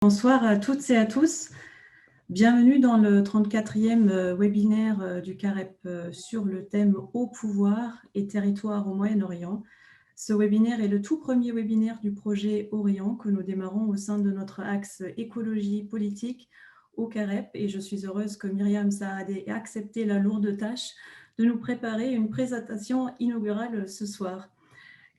Bonsoir à toutes et à tous. Bienvenue dans le 34e webinaire du CAREP sur le thème Haut pouvoir et territoire au Moyen-Orient. Ce webinaire est le tout premier webinaire du projet Orient que nous démarrons au sein de notre axe écologie politique au CAREP, et je suis heureuse que Myriam Saadé ait accepté la lourde tâche de nous préparer une présentation inaugurale ce soir.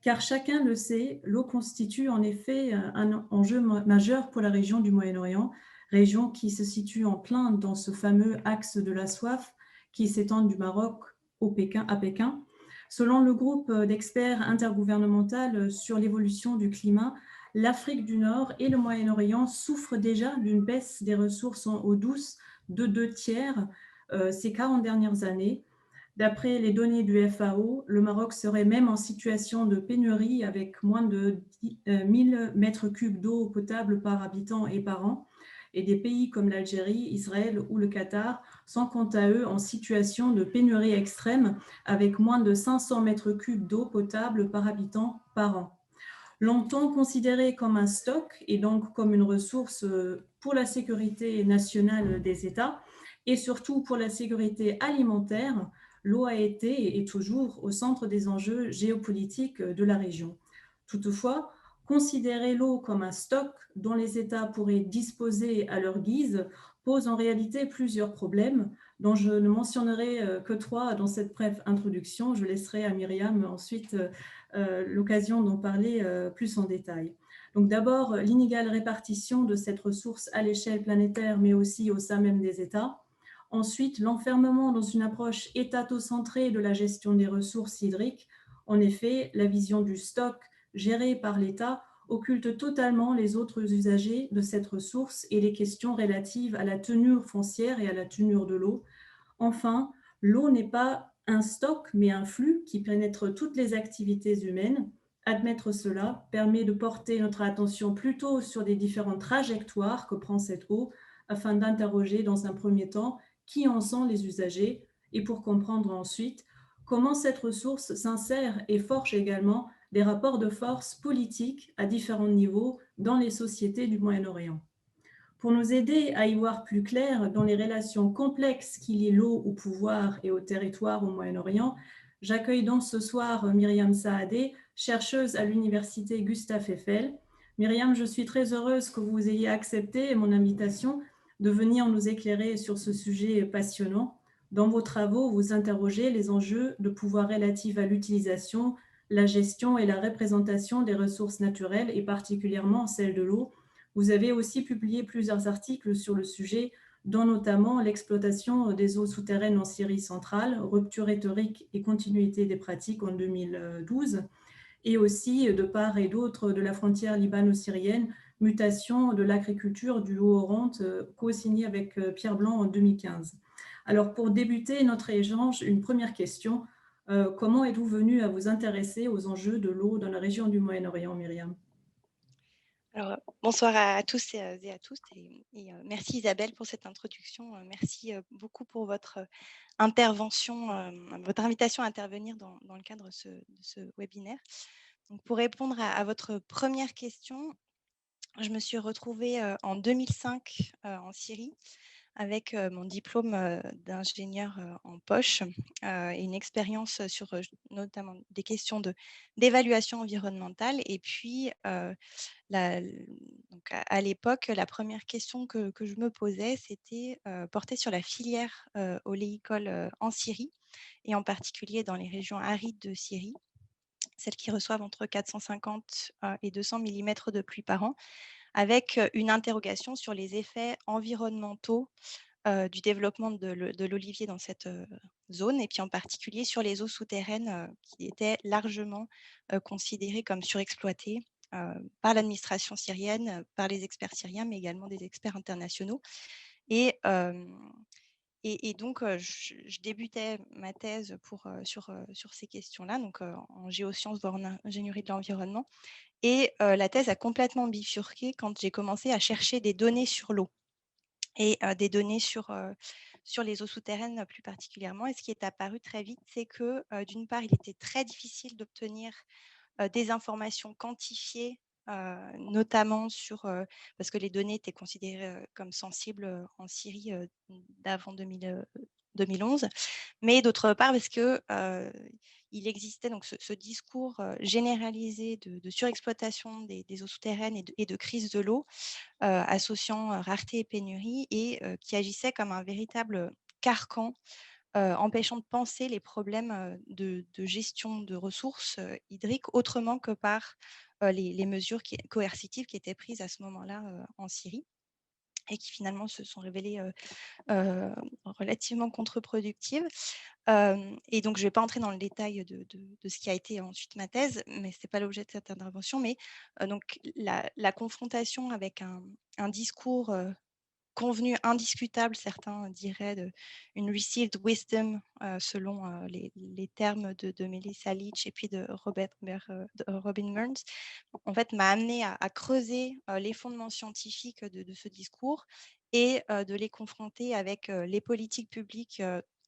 Car chacun le sait, l'eau constitue en effet un enjeu majeur pour la région du Moyen-Orient, région qui se situe en plein dans ce fameux axe de la soif qui s'étend du Maroc à Pékin. Selon le groupe d'experts intergouvernemental sur l'évolution du climat, l'Afrique du Nord et le Moyen-Orient souffrent déjà d'une baisse des ressources en eau douce de 2 tiers ces 40 dernières années. D'après les données du FAO, le Maroc serait même en situation de pénurie avec moins de 1000 mètres cubes d'eau potable par habitant et par an. Et des pays comme l'Algérie, Israël ou le Qatar sont quant à eux en situation de pénurie extrême avec moins de 500 mètres cubes d'eau potable par habitant par an. Longtemps considéré comme un stock et donc comme une ressource pour la sécurité nationale des États et surtout pour la sécurité alimentaire, l'eau a été et est toujours au centre des enjeux géopolitiques de la région. Toutefois, considérer l'eau comme un stock dont les États pourraient disposer à leur guise pose en réalité plusieurs problèmes dont je ne mentionnerai que 3 dans cette brève introduction. Je laisserai à Myriam ensuite l'occasion d'en parler plus en détail. Donc d'abord, l'inégale répartition de cette ressource à l'échelle planétaire, mais aussi au sein même des États. Ensuite, l'enfermement dans une approche étato-centrée de la gestion des ressources hydriques. En effet, la vision du stock géré par l'État occulte totalement les autres usagers de cette ressource et les questions relatives à la tenue foncière et à la tenue de l'eau. Enfin, l'eau n'est pas un stock, mais un flux qui pénètre toutes les activités humaines. Admettre cela permet de porter notre attention plutôt sur les différentes trajectoires que prend cette eau, afin d'interroger dans un premier temps qui en sont les usagers et pour comprendre ensuite comment cette ressource s'insère et forge également des rapports de force politiques à différents niveaux dans les sociétés du Moyen-Orient. Pour nous aider à y voir plus clair dans les relations complexes qui lient l'eau au pouvoir et au territoire au Moyen-Orient, j'accueille donc ce soir Myriam Saadé, chercheuse à l'université Gustave Eiffel. Myriam, je suis très heureuse que vous ayez accepté mon invitation de venir nous éclairer sur ce sujet passionnant. Dans vos travaux, vous interrogez les enjeux de pouvoir relatifs à l'utilisation, la gestion et la représentation des ressources naturelles et particulièrement celle de l'eau. Vous avez aussi publié plusieurs articles sur le sujet, dont notamment l'exploitation des eaux souterraines en Syrie centrale, rupture rhétorique et continuité des pratiques en 2012, et aussi de part et d'autre de la frontière libano-syrienne, mutation de l'agriculture du Haut-Oronte, co-signé avec Pierre Blanc en 2015. Alors pour débuter notre échange, une première question. Comment êtes-vous venu à vous intéresser aux enjeux de l'eau dans la région du Moyen-Orient, Myriam? Alors, bonsoir à tous et à tous merci Isabelle pour cette introduction. Merci beaucoup pour votre intervention, votre invitation à intervenir dans le cadre de ce webinaire. Donc, pour répondre à votre première question, je me suis retrouvée en 2005 en Syrie avec mon diplôme d'ingénieur en poche et une expérience sur notamment des questions d'évaluation environnementale. Et puis, donc à l'époque, la première question que je me posais, c'était portée sur la filière oléicole en Syrie et en particulier dans les régions arides de Syrie, celles qui reçoivent entre 450 et 200 millimètres de pluie par an, avec une interrogation sur les effets environnementaux du développement de l'olivier dans cette zone, et puis en particulier sur les eaux souterraines qui étaient largement considérées comme surexploitées par l'administration syrienne, par les experts syriens, mais également des experts internationaux. Et, donc, je débutais ma thèse sur ces questions-là, donc en géosciences, voire en ingénierie de l'environnement. Et la thèse a complètement bifurqué quand j'ai commencé à chercher des données sur l'eau et des données sur les eaux souterraines plus particulièrement. Et ce qui est apparu très vite, c'est que d'une part, il était très difficile d'obtenir des informations quantifiées notamment parce que les données étaient considérées comme sensibles en Syrie d'avant 2011, mais d'autre part parce que il existait donc ce discours généralisé de surexploitation des eaux souterraines et de crise de l'eau, associant rareté et pénurie, et qui agissait comme un véritable carcan, empêchant de penser les problèmes de gestion de ressources hydriques autrement que par les mesures coercitives qui étaient prises à ce moment-là en Syrie, et qui finalement se sont révélées relativement contre-productives. Et donc, je ne vais pas entrer dans le détail de ce qui a été ensuite ma thèse, mais ce n'est pas l'objet de cette intervention. Mais donc, la confrontation avec un discours convenu indiscutable, certains diraient, une received wisdom, selon les termes de Melissa Leach et puis de Robin Burns, en fait, m'a amené à creuser les fondements scientifiques de ce discours, et de les confronter avec les politiques publiques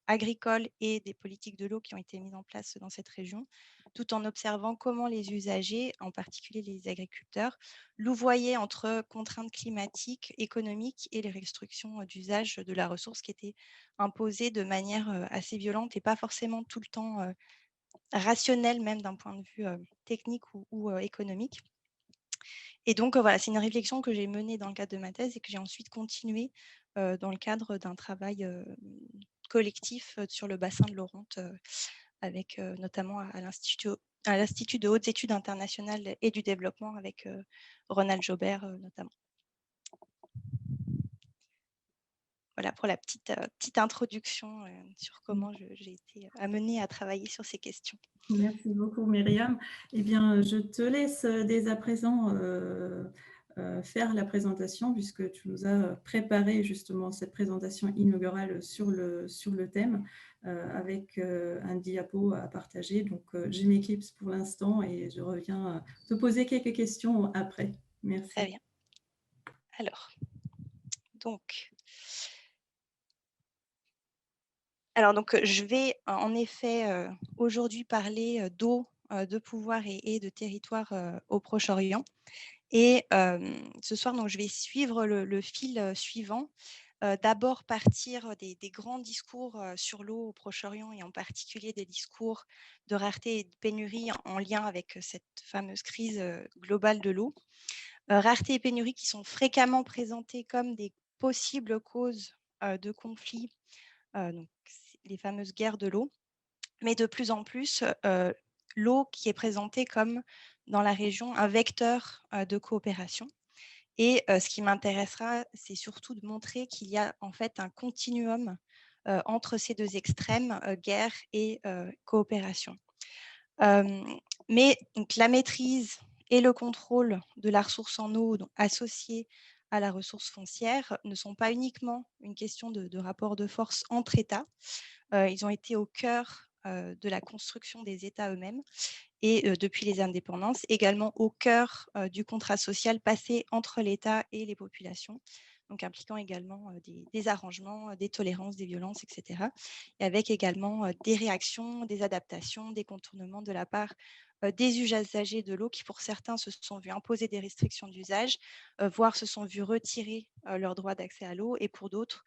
agricoles et des politiques de l'eau qui ont été mises en place dans cette région, tout en observant comment les usagers, en particulier les agriculteurs, louvoyaient entre contraintes climatiques, économiques et les restrictions d'usage de la ressource qui étaient imposées de manière assez violente et pas forcément tout le temps rationnelle, même d'un point de vue technique ou économique. Et donc, voilà, c'est une réflexion que j'ai menée dans le cadre de ma thèse et que j'ai ensuite continuée dans le cadre d'un travail collectif sur le bassin de l'Oronte, avec notamment à l'Institut de hautes études internationales et du développement, avec Ronald Jobert notamment. Voilà pour la petite introduction sur comment j'ai été amenée à travailler sur ces questions. Merci beaucoup, Myriam. Eh bien, je te laisse dès à présent faire la présentation, puisque tu nous as préparé justement cette présentation inaugurale sur le thème, avec un diapo à partager. Donc, je m'éclipse pour l'instant et je reviens te poser quelques questions après. Merci. Très bien. Alors, donc, je vais en effet aujourd'hui parler d'eau, de pouvoir et de territoire au Proche-Orient. Et ce soir, donc, je vais suivre le fil suivant. D'abord partir des grands discours sur l'eau au Proche-Orient, et en particulier des discours de rareté et de pénurie en lien avec cette fameuse crise globale de l'eau. Rareté et pénurie qui sont fréquemment présentées comme des possibles causes de conflits, donc les fameuses guerres de l'eau, mais de plus en plus, l'eau qui est présentée comme, dans la région, un vecteur de coopération. Et ce qui m'intéressera, c'est surtout de montrer qu'il y a en fait un continuum entre ces deux extrêmes, guerre et coopération. Mais donc, la maîtrise et le contrôle de la ressource en eau, donc associée à la ressource foncière, ne sont pas uniquement une question de rapport de force entre États. Ils ont été au cœur de la construction des États eux-mêmes, et depuis les indépendances, également au cœur du contrat social passé entre l'État et les populations, donc impliquant également des arrangements, des tolérances, des violences, etc. Et avec également des réactions, des adaptations, des contournements de la part des usagers de l'eau qui, pour certains, se sont vus imposer des restrictions d'usage, voire se sont vus retirer leur droit d'accès à l'eau, et pour d'autres,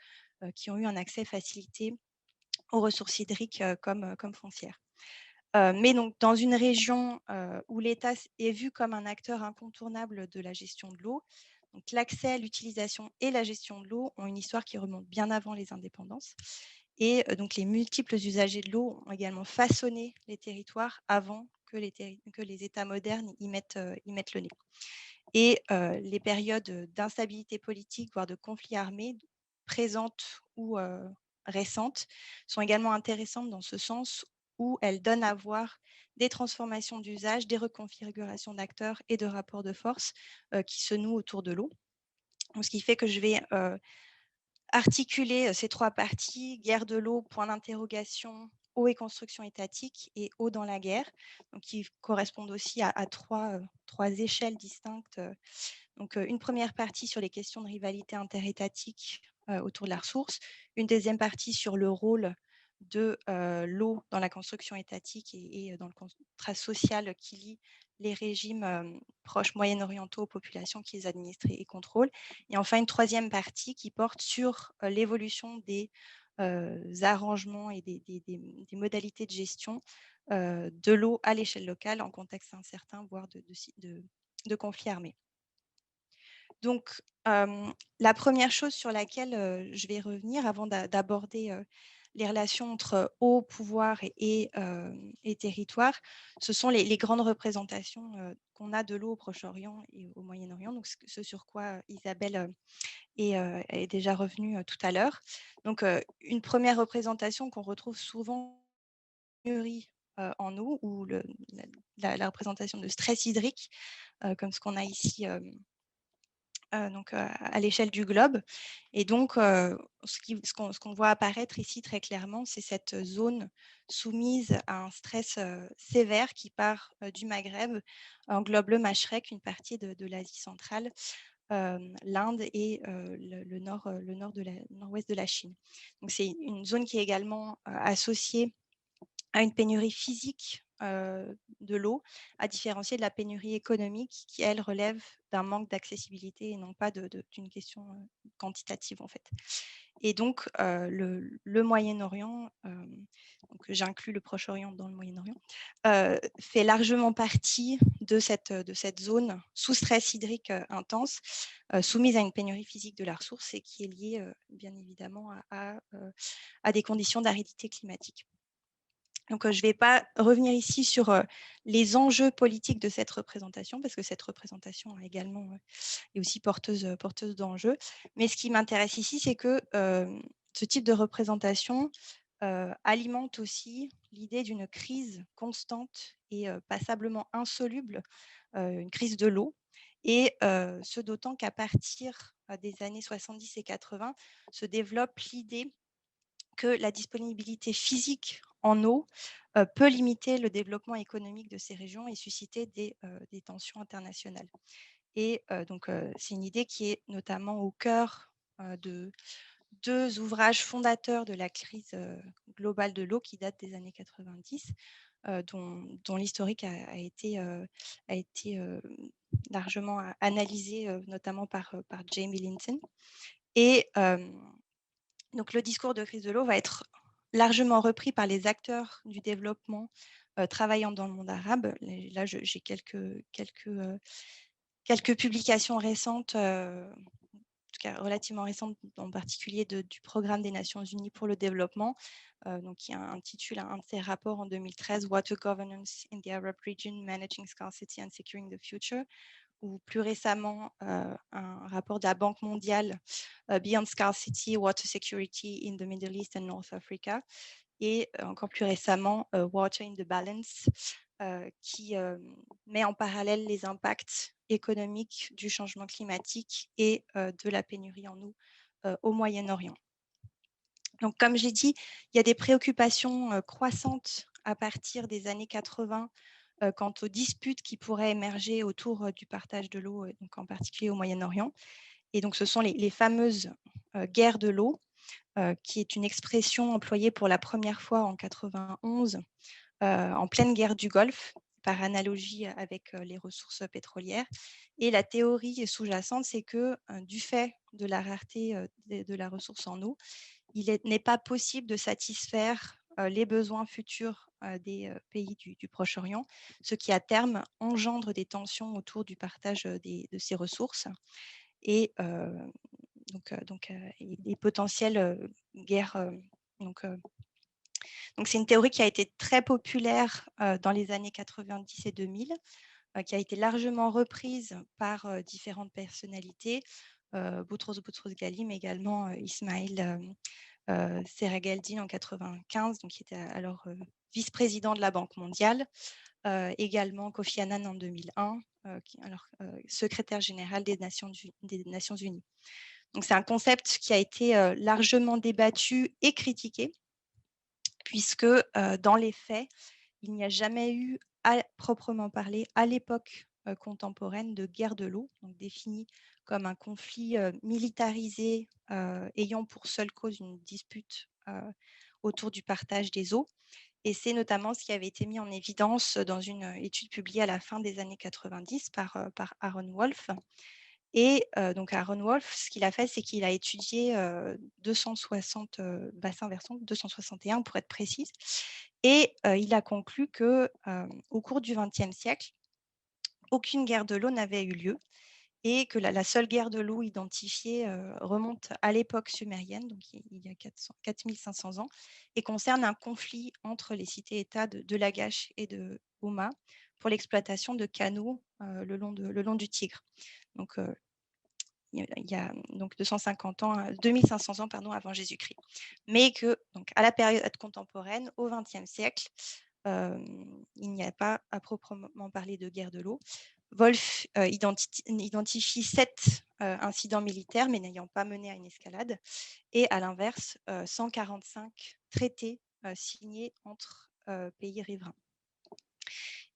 qui ont eu un accès facilité aux ressources hydriques comme foncières. Mais donc, dans une région où l'État est vu comme un acteur incontournable de la gestion de l'eau, donc l'accès, l'utilisation et la gestion de l'eau ont une histoire qui remonte bien avant les indépendances. Et donc, les multiples usagers de l'eau ont également façonné les territoires avant que les États modernes y mettent le nez. Et les périodes d'instabilité politique, voire de conflits armés, présentes ou récentes, sont également intéressantes dans ce sens où elles donnent à voir des transformations d'usage, des reconfigurations d'acteurs et de rapports de force qui se nouent autour de l'eau. Ce qui fait que je vais articuler ces trois parties: guerre de l'eau, point d'interrogation, eau et construction étatique, et eau dans la guerre, donc qui correspondent aussi à trois échelles distinctes. Donc, une première partie sur les questions de rivalité interétatique autour de la ressource, une deuxième partie sur le rôle de l'eau dans la construction étatique et dans le contrat social qui lie les régimes proches moyen-orientaux aux populations qu'ils administrent et contrôlent. Et enfin, une troisième partie qui porte sur l'évolution des arrangements et des modalités de gestion de l'eau à l'échelle locale en contexte incertain, voire de conflits armés. Donc, la première chose sur laquelle je vais revenir avant d'aborder les relations entre eau, pouvoir et territoire, ce sont les grandes représentations qu'on a de l'eau au Proche-Orient et au Moyen-Orient, donc ce sur quoi Isabelle est déjà revenue tout à l'heure. Donc, une première représentation qu'on retrouve souvent en eau, ou la représentation de stress hydrique, comme ce qu'on a ici donc, à l'échelle du globe. Et donc, ce qu'on voit apparaître ici très clairement, c'est cette zone soumise à un stress sévère qui part du Maghreb, englobe le Machrek, une partie de l'Asie centrale, l'Inde et le nord-ouest de la Chine. Donc, c'est une zone qui est également associée à une pénurie physique de l'eau, à différencier de la pénurie économique qui, elle, relève d'un manque d'accessibilité et non pas d'une question quantitative, en fait. Et donc, le Moyen-Orient, donc j'inclus le Proche-Orient dans le Moyen-Orient, fait largement partie de cette zone sous stress hydrique intense, soumise à une pénurie physique de la ressource et qui est liée, bien évidemment, à des conditions d'aridité climatique. Donc, je ne vais pas revenir ici sur les enjeux politiques de cette représentation, parce que cette représentation également est aussi porteuse d'enjeux. Mais ce qui m'intéresse ici, c'est que ce type de représentation alimente aussi l'idée d'une crise constante et passablement insoluble, une crise de l'eau. Et ce d'autant qu'à partir des années 70 et 80 se développe l'idée que la disponibilité physique en eau peut limiter le développement économique de ces régions et susciter des tensions internationales. Et donc, c'est une idée qui est notamment au cœur de deux ouvrages fondateurs de la crise globale de l'eau qui datent des années 90, dont l'historique a été largement analysé, notamment par Jamie Linton. Et donc, le discours de crise de l'eau va être largement repris par les acteurs du développement travaillant dans le monde arabe. Là, j'ai quelques publications récentes, en tout cas relativement récentes, en particulier du Programme des Nations Unies pour le développement, donc, qui intitule un de ses rapports en 2013, Water Governance in the Arab Region, Managing Scarcity and Securing the Future, ou plus récemment un rapport de la Banque mondiale, Beyond Scarcity, Water Security in the Middle East and North Africa, et encore plus récemment Water in the Balance, qui met en parallèle les impacts économiques du changement climatique et de la pénurie en eau au Moyen-Orient. Donc, comme j'ai dit, il y a des préoccupations croissantes à partir des années 80 quant aux disputes qui pourraient émerger autour du partage de l'eau, donc en particulier au Moyen-Orient. Et donc, ce sont les fameuses guerres de l'eau, qui est une expression employée pour la première fois en 91, en pleine guerre du Golfe, par analogie avec les ressources pétrolières. Et la théorie sous-jacente, c'est que du fait de la rareté de la ressource en eau, il n'est pas possible de satisfaire les besoins futurs des pays du Proche-Orient, ce qui à terme engendre des tensions autour du partage de ces ressources et les potentielles guerres. Donc, c'est une théorie qui a été très populaire dans les années 90 et 2000, qui a été largement reprise par différentes personnalités, Boutros Boutros-Ghali, mais également Ismail Serageldine en 95, donc qui était alors vice-président de la Banque mondiale, également Kofi Annan en 2001, secrétaire général des Nations Unies. Donc, c'est un concept qui a été largement débattu et critiqué, puisque dans les faits, il n'y a jamais eu, à proprement parler, à l'époque contemporaine, de guerre de l'eau, donc définie comme un conflit militarisé ayant pour seule cause une dispute autour du partage des eaux. Et c'est notamment ce qui avait été mis en évidence dans une étude publiée à la fin des années 90 par Aaron Wolf. Et donc Aaron Wolf, ce qu'il a fait, c'est qu'il a étudié 260 bassins versants, 261 pour être précise. Et il a conclu qu'au cours du XXe siècle, aucune guerre de l'eau n'avait eu lieu et que la seule guerre de l'eau identifiée remonte à l'époque sumérienne, donc il y a 4500 ans, et concerne un conflit entre les cités-États de Lagash et de Homa pour l'exploitation de canaux le long du Tigre. Donc, il y a donc 250 ans, 2500 ans pardon, avant Jésus-Christ. Mais que, donc, à la période contemporaine, au XXe siècle, il n'y a pas à proprement parler de guerre de l'eau. Wolf identifie 7 incidents militaires, mais n'ayant pas mené à une escalade, et à l'inverse, 145 traités signés entre pays riverains.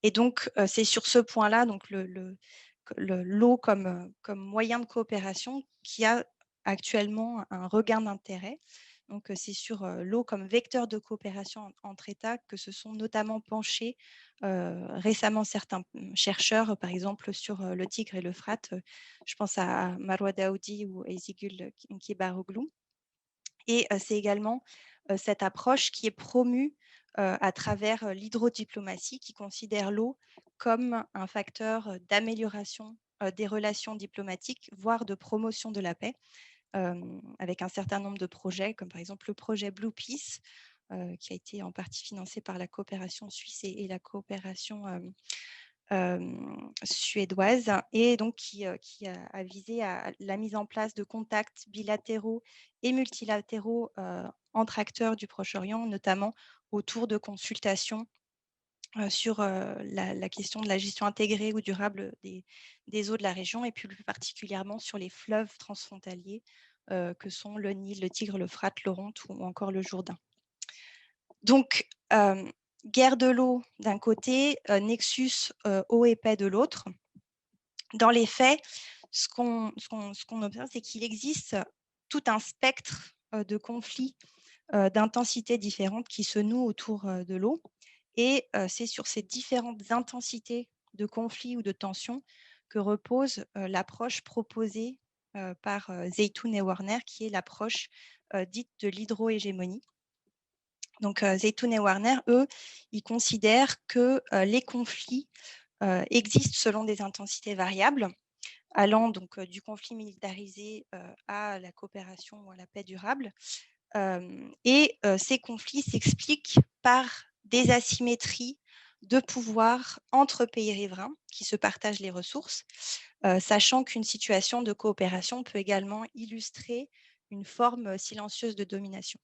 Et donc, c'est sur ce point-là, donc l'eau comme moyen de coopération, qui a actuellement un regain d'intérêt. Donc, c'est sur l'eau comme vecteur de coopération entre États que se sont notamment penchés récemment certains chercheurs, par exemple sur le Tigre et l'Euphrate. Je pense à Marwa Daoudi ou Ezigul Kibaroglu. Et c'est également cette approche qui est promue à travers l'hydrodiplomatie, qui considère l'eau comme un facteur d'amélioration des relations diplomatiques, voire de promotion de la paix, avec un certain nombre de projets, comme par exemple le projet Blue Peace, qui a été en partie financé par la coopération suisse et la coopération suédoise, et donc qui a visé à la mise en place de contacts bilatéraux et multilatéraux entre acteurs du Proche-Orient, notamment autour de consultations sur la question de la gestion intégrée ou durable des eaux de la région, et plus particulièrement sur les fleuves transfrontaliers que sont le Nil, le Tigre, l'Euphrate, l'Oronte ou encore le Jourdain. Donc, guerre de l'eau d'un côté, nexus eau et paix de l'autre. Dans les faits, ce qu'on observe, c'est qu'il existe tout un spectre de conflits d'intensités différentes qui se nouent autour de l'eau. Et c'est sur ces différentes intensités de conflits ou de tensions que repose l'approche proposée par Zeytoun et Warner, qui est l'approche dite de l'hydrohégémonie. Donc, Zeytoun et Warner, eux, ils considèrent que les conflits existent selon des intensités variables, allant donc du conflit militarisé à la coopération ou à la paix durable. Et ces conflits s'expliquent par des asymétries de pouvoir entre pays riverains qui se partagent les ressources, sachant qu'une situation de coopération peut également illustrer une forme silencieuse de domination.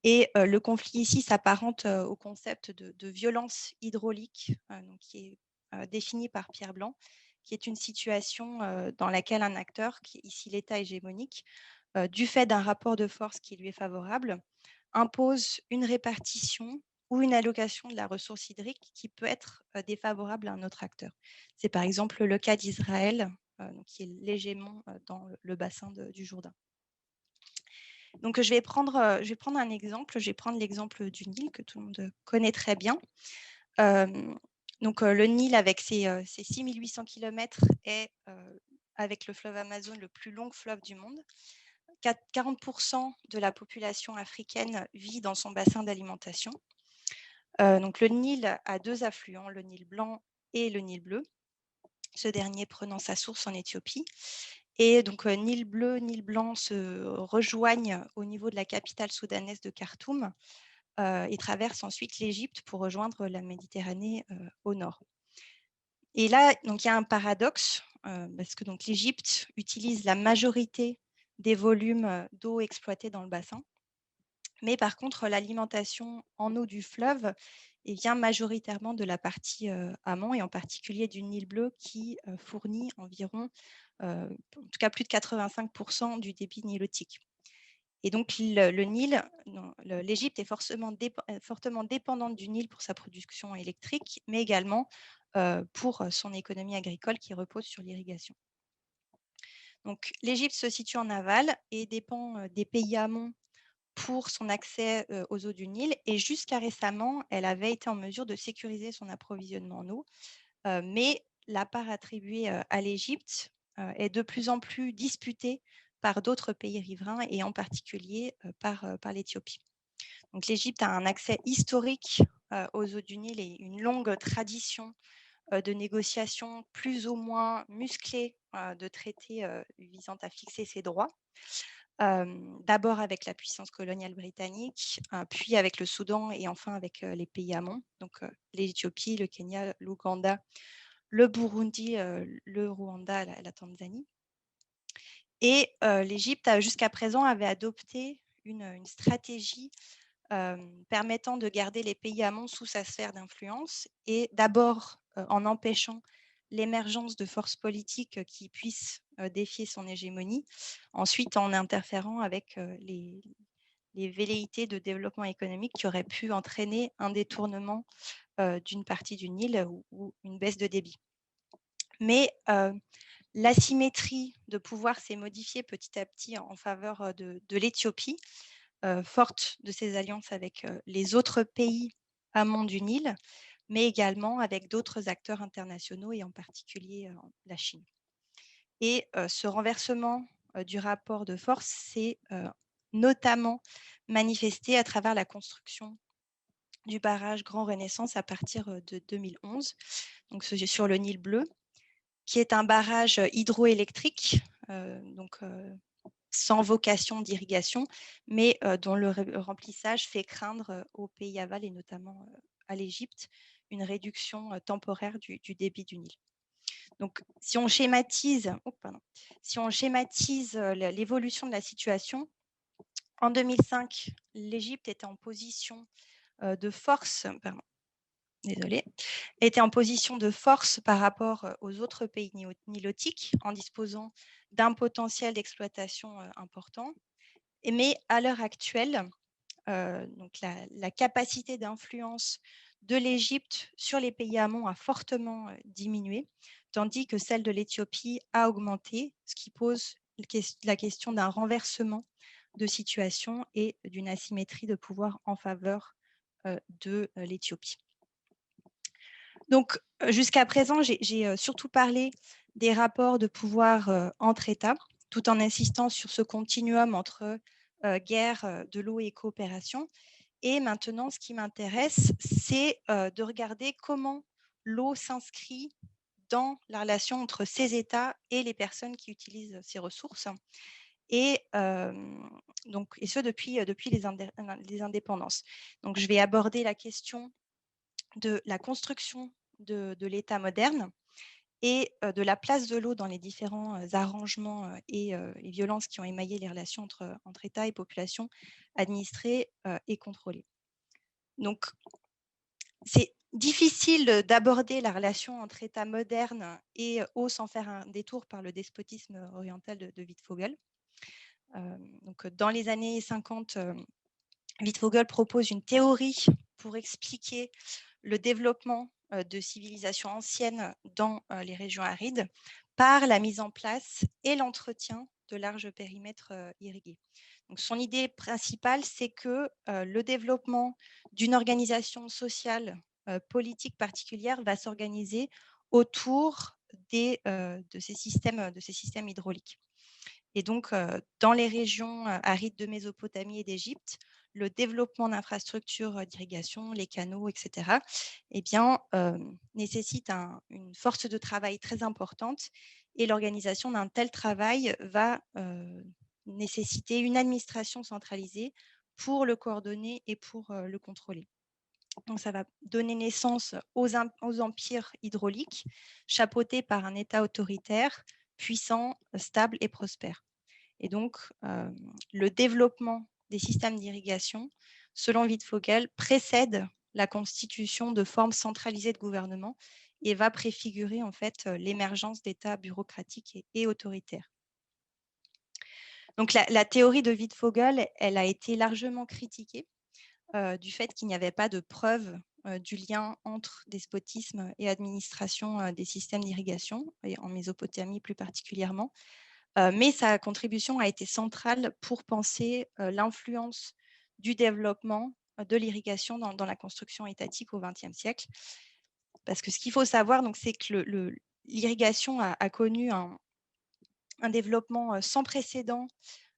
Et le conflit ici s'apparente au concept de violence hydraulique, donc qui est défini par Pierre Blanc, qui est une situation dans laquelle un acteur, qui est ici l'État hégémonique, du fait d'un rapport de force qui lui est favorable, impose une répartition ou une allocation de la ressource hydrique qui peut être défavorable à un autre acteur. C'est par exemple le cas d'Israël, qui est l'hégémon dans le bassin du Jourdain. Donc, je vais prendre un exemple. Je vais prendre l'exemple du Nil que tout le monde connaît très bien. Donc, le Nil, avec ses 6800 km, est, avec le fleuve Amazon, le plus long fleuve du monde. 40% de la population africaine vit dans son bassin d'alimentation. Donc, le Nil a 2 affluents, le Nil blanc et le Nil bleu, ce dernier prenant sa source en Éthiopie. Et donc, Nil bleu, Nil blanc se rejoignent au niveau de la capitale soudanaise de Khartoum et traversent ensuite l'Égypte pour rejoindre la Méditerranée au nord. Et là, donc, il y a un paradoxe parce que l'Égypte utilise la majorité des volumes d'eau exploités dans le bassin. Mais par contre, l'alimentation en eau du fleuve vient majoritairement de la partie amont, et en particulier du Nil bleu qui fournit environ, en tout cas plus de 85% du débit nilotique. Et donc, le Nil, l'Égypte est fortement dépendante du Nil pour sa production électrique, mais également pour son économie agricole qui repose sur l'irrigation. Donc, l'Égypte se situe en aval et dépend des pays amont pour son accès aux eaux du Nil. Et jusqu'à récemment, elle avait été en mesure de sécuriser son approvisionnement en eau. Mais la part attribuée à l'Égypte est de plus en plus disputée par d'autres pays riverains et en particulier par l'Éthiopie. Donc l'Égypte a un accès historique aux eaux du Nil et une longue tradition de négociations plus ou moins musclées de traités visant à fixer ses droits. D'abord avec la puissance coloniale britannique, puis avec le Soudan et enfin avec les pays amont, donc l'Éthiopie, le Kenya, l'Ouganda, le Burundi, le Rwanda, la Tanzanie. Et l'Égypte, jusqu'à présent, avait adopté une stratégie permettant de garder les pays amont sous sa sphère d'influence et d'abord en empêchant l'émergence de forces politiques qui puissent défier son hégémonie, ensuite en interférant avec les velléités de développement économique qui auraient pu entraîner un détournement d'une partie du Nil ou une baisse de débit. Mais l'asymétrie de pouvoir s'est modifiée petit à petit en faveur de l'Éthiopie, forte de ses alliances avec les autres pays amont du Nil, mais également avec d'autres acteurs internationaux et en particulier la Chine. Et ce renversement du rapport de force s'est notamment manifesté à travers la construction du barrage Grand Renaissance à partir de 2011, donc sur le Nil bleu, qui est un barrage hydroélectrique, donc sans vocation d'irrigation, mais dont le remplissage fait craindre aux pays aval et notamment à l'Égypte une réduction temporaire du débit du Nil. Donc, si on schématise l'évolution de la situation, en 2005, l'Égypte était en position de force, était en position de force par rapport aux autres pays nilotiques en disposant d'un potentiel d'exploitation important. Mais à l'heure actuelle, donc la capacité d'influence de l'Égypte sur les pays amont a fortement diminué, tandis que celle de l'Éthiopie a augmenté, ce qui pose la question d'un renversement de situation et d'une asymétrie de pouvoir en faveur de l'Éthiopie. Donc, jusqu'à présent, j'ai surtout parlé des rapports de pouvoir entre États, tout en insistant sur ce continuum entre guerre de l'eau et coopération. Et maintenant, ce qui m'intéresse, c'est de regarder comment l'eau s'inscrit dans la relation entre ces États et les personnes qui utilisent ces ressources, et ce depuis les indépendances. Donc, je vais aborder la question de la construction de l'État moderne et de la place de l'eau dans les différents arrangements et les violences qui ont émaillé les relations entre États et populations administrées et contrôlées. Donc, c'est difficile d'aborder la relation entre États modernes et eau sans faire un détour par le despotisme oriental de Wittfogel. Donc, dans les années 50, Wittfogel propose une théorie pour expliquer le développement de civilisations anciennes dans les régions arides par la mise en place et l'entretien de larges périmètres irrigués. Donc, son idée principale, c'est que le développement d'une organisation sociale politique particulière va s'organiser autour de ces systèmes hydrauliques. Et donc, dans les régions arides de Mésopotamie et d'Égypte, le développement d'infrastructures d'irrigation, les canaux, etc., eh bien, nécessite une force de travail très importante. Et l'organisation d'un tel travail va nécessiter une administration centralisée pour le coordonner et pour le contrôler. Donc, ça va donner naissance aux empires hydrauliques, chapeautés par un État autoritaire, puissant, stable et prospère. Et donc, le développement des systèmes d'irrigation, selon Wittfogel, précède la constitution de formes centralisées de gouvernement et va préfigurer en fait l'émergence d'États bureaucratiques et autoritaires. Donc, la théorie de Wittfogel, elle a été largement critiquée du fait qu'il n'y avait pas de preuve du lien entre despotisme et administration des systèmes d'irrigation, et en Mésopotamie plus particulièrement. Mais sa contribution a été centrale pour penser l'influence du développement de l'irrigation dans la construction étatique au XXe siècle. Parce que ce qu'il faut savoir, c'est que l'irrigation a connu un développement sans précédent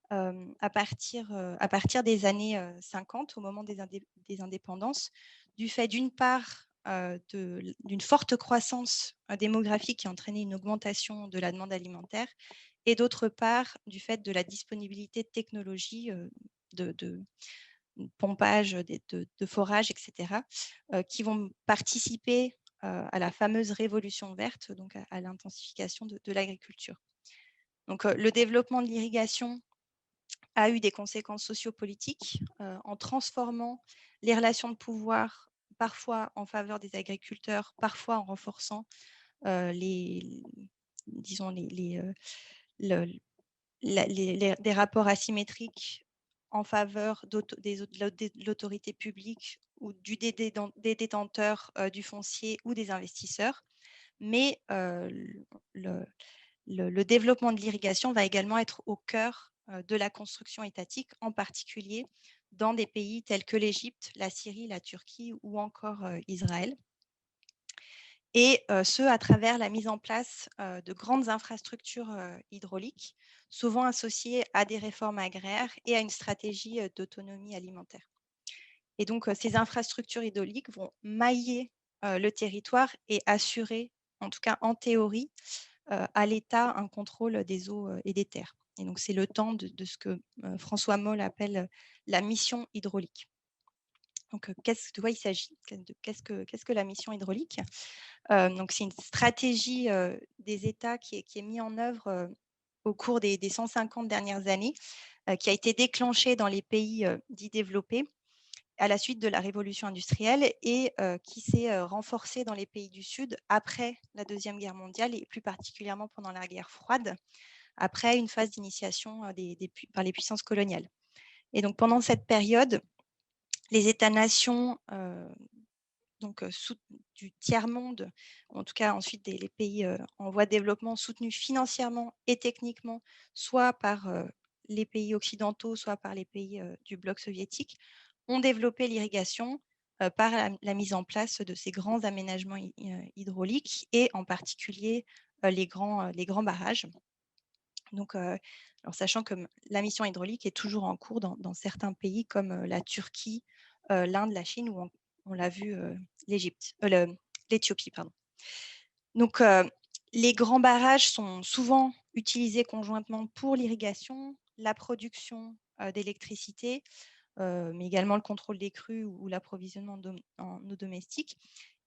à partir des années 50, au moment des indépendances, du fait d'une part d'une forte croissance démographique qui a entraîné une augmentation de la demande alimentaire, et d'autre part du fait de la disponibilité de technologies de pompage, de forage, etc., qui vont participer à la fameuse révolution verte, donc à l'intensification de l'agriculture. Donc, le développement de l'irrigation a eu des conséquences sociopolitiques en transformant les relations de pouvoir, parfois en faveur des agriculteurs, parfois en renforçant disons des rapports asymétriques en faveur de l'autorité publique ou des détenteurs du foncier ou des investisseurs. Mais le développement de l'irrigation va également être au cœur de la construction étatique, en particulier dans des pays tels que l'Égypte, la Syrie, la Turquie ou encore Israël. Et ce, à travers la mise en place de grandes infrastructures hydrauliques, souvent associées à des réformes agraires et à une stratégie d'autonomie alimentaire. Et donc, ces infrastructures hydrauliques vont mailler le territoire et assurer, en tout cas en théorie, à l'État un contrôle des eaux et des terres. Et donc, c'est le temps de ce que François Moll appelle la mission hydraulique. Donc, de quoi il s'agit? Qu'est-ce que la mission hydraulique? Donc, c'est une stratégie des États qui est mise en œuvre au cours des 150 dernières années, qui a été déclenchée dans les pays dits développés à la suite de la révolution industrielle et qui s'est renforcée dans les pays du Sud après la Deuxième Guerre mondiale et plus particulièrement pendant la guerre froide, après une phase d'initiation par les puissances coloniales. Et donc, pendant cette période, les États-nations du tiers-monde, en tout cas ensuite les pays en voie de développement, soutenus financièrement et techniquement, soit par les pays occidentaux, soit par les pays du bloc soviétique, ont développé l'irrigation par la mise en place de ces grands aménagements hydrauliques et en particulier les grands barrages. Donc, alors sachant que la mission hydraulique est toujours en cours dans certains pays comme la Turquie, l'Inde, la Chine ou on l'a vu, l'Éthiopie, pardon. Donc, les grands barrages sont souvent utilisés conjointement pour l'irrigation, la production d'électricité, mais également le contrôle des crues ou l'approvisionnement en eau domestique.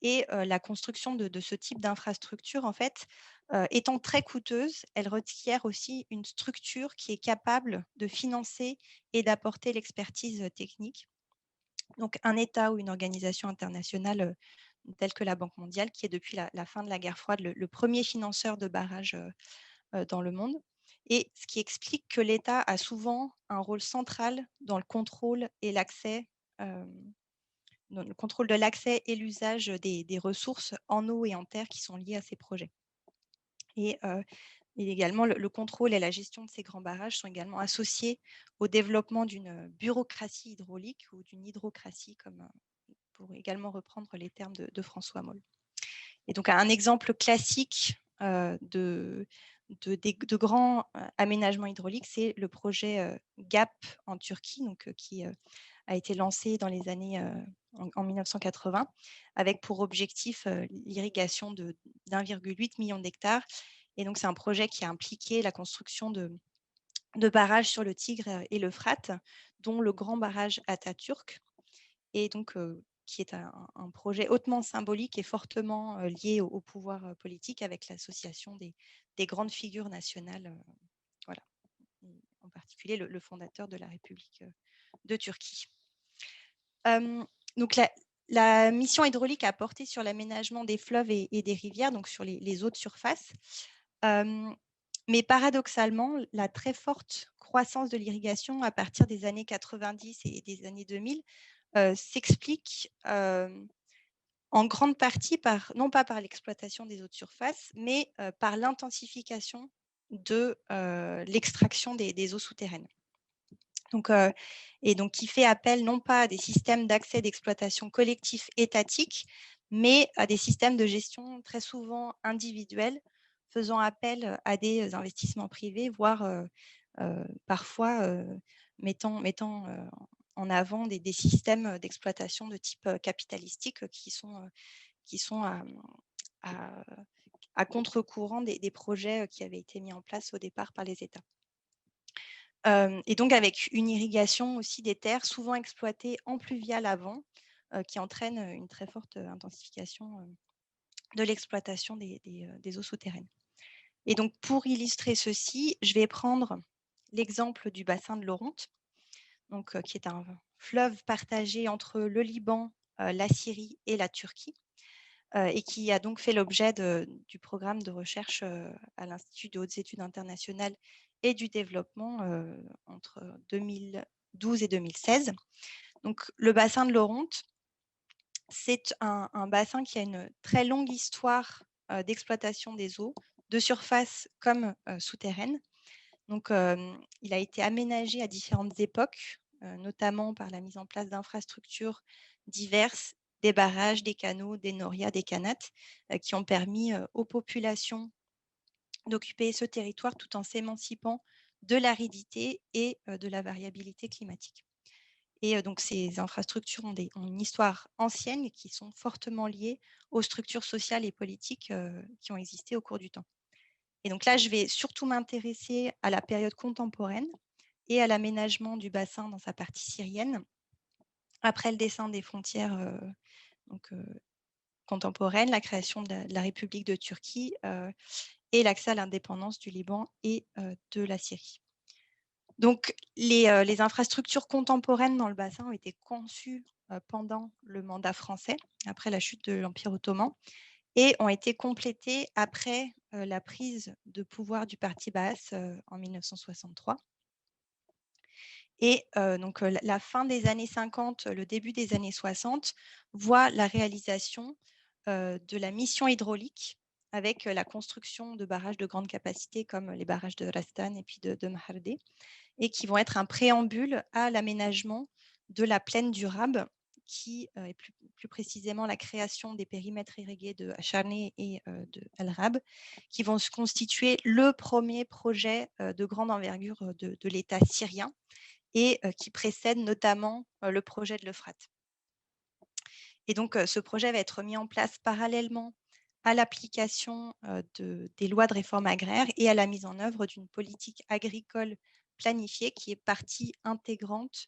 Et la construction de ce type d'infrastructure, en fait, étant très coûteuse, elle requiert aussi une structure qui est capable de financer et d'apporter l'expertise technique. Donc, un État ou une organisation internationale telle que la Banque mondiale, qui est depuis la fin de la guerre froide le premier financeur de barrages dans le monde. Et ce qui explique que l'État a souvent un rôle central dans le contrôle et l'accès, dans le contrôle de l'accès et l'usage des ressources en eau et en terre qui sont liées à ces projets. Et également, le contrôle et la gestion de ces grands barrages sont également associés au développement d'une bureaucratie hydraulique ou d'une hydrocratie, comme pour également reprendre les termes de François Moll. Et donc, un exemple classique de grands aménagements hydrauliques, c'est le projet GAP en Turquie, qui a été lancé dans les années en 1980, avec pour objectif l'irrigation d'1,8 million d'hectares. Et donc, c'est un projet qui a impliqué la construction de barrages sur le Tigre et l'Euphrate, dont le grand barrage Atatürk, et donc qui est un projet hautement symbolique et fortement lié au pouvoir politique, avec l'association des grandes figures nationales, voilà, en particulier le fondateur de la République de Turquie. Donc, la mission hydraulique a porté sur l'aménagement des fleuves et des rivières, donc sur les eaux de surface. Mais paradoxalement, la très forte croissance de l'irrigation à partir des années 90 et des années 2000 s'explique en grande partie non pas par l'exploitation des eaux de surface, mais par l'intensification de l'extraction des eaux souterraines. Donc, et donc qui fait appel non pas à des systèmes d'accès d'exploitation collectifs étatiques, mais à des systèmes de gestion très souvent individuels, faisant appel à des investissements privés, voire parfois mettant en avant des systèmes d'exploitation de type capitalistique qui sont à, à contre-courant des projets qui avaient été mis en place au départ par les États. Et donc avec une irrigation aussi des terres souvent exploitées en pluvial avant, qui entraîne une très forte intensification de l'exploitation des eaux souterraines. Et donc pour illustrer ceci, je vais prendre l'exemple du bassin de l'Oronte, donc, qui est un fleuve partagé entre le Liban, la Syrie et la Turquie, et qui a donc fait l'objet du programme de recherche à l'Institut de hautes études internationales et du développement entre 2012 et 2016. Donc, le bassin de l'Oronte, c'est un bassin qui a une très longue histoire d'exploitation des eaux, de surface comme souterraine. Donc, il a été aménagé à différentes époques, notamment par la mise en place d'infrastructures diverses, des barrages, des canaux, des norias, des canates, qui ont permis aux populations d'occuper ce territoire tout en s'émancipant de l'aridité et de la variabilité climatique. Et donc, ces infrastructures ont une histoire ancienne et qui sont fortement liées aux structures sociales et politiques qui ont existé au cours du temps. Et donc là, je vais surtout m'intéresser à la période contemporaine et à l'aménagement du bassin dans sa partie syrienne, après le dessin des frontières donc, contemporaines, la création de la République de Turquie et l'accès à l'indépendance du Liban et de la Syrie. Donc, les infrastructures contemporaines dans le bassin ont été conçues pendant le mandat français, après la chute de l'Empire ottoman, et ont été complétées après la prise de pouvoir du parti Baas en 1963. Et donc la fin des années 50, le début des années 60 voit la réalisation de la mission hydraulique avec la construction de barrages de grande capacité comme les barrages de Rastan et puis de Mahardé, et qui vont être un préambule à l'aménagement de la plaine du Rab, qui est plus précisément la création des périmètres irrigués de Acharné et de El Rab, qui vont se constituer le premier projet de grande envergure de l'État syrien et qui précède notamment le projet de l'Euphrate. Et donc, ce projet va être mis en place parallèlement à l'application des lois de réforme agraire et à la mise en œuvre d'une politique agricole planifiée qui est partie intégrante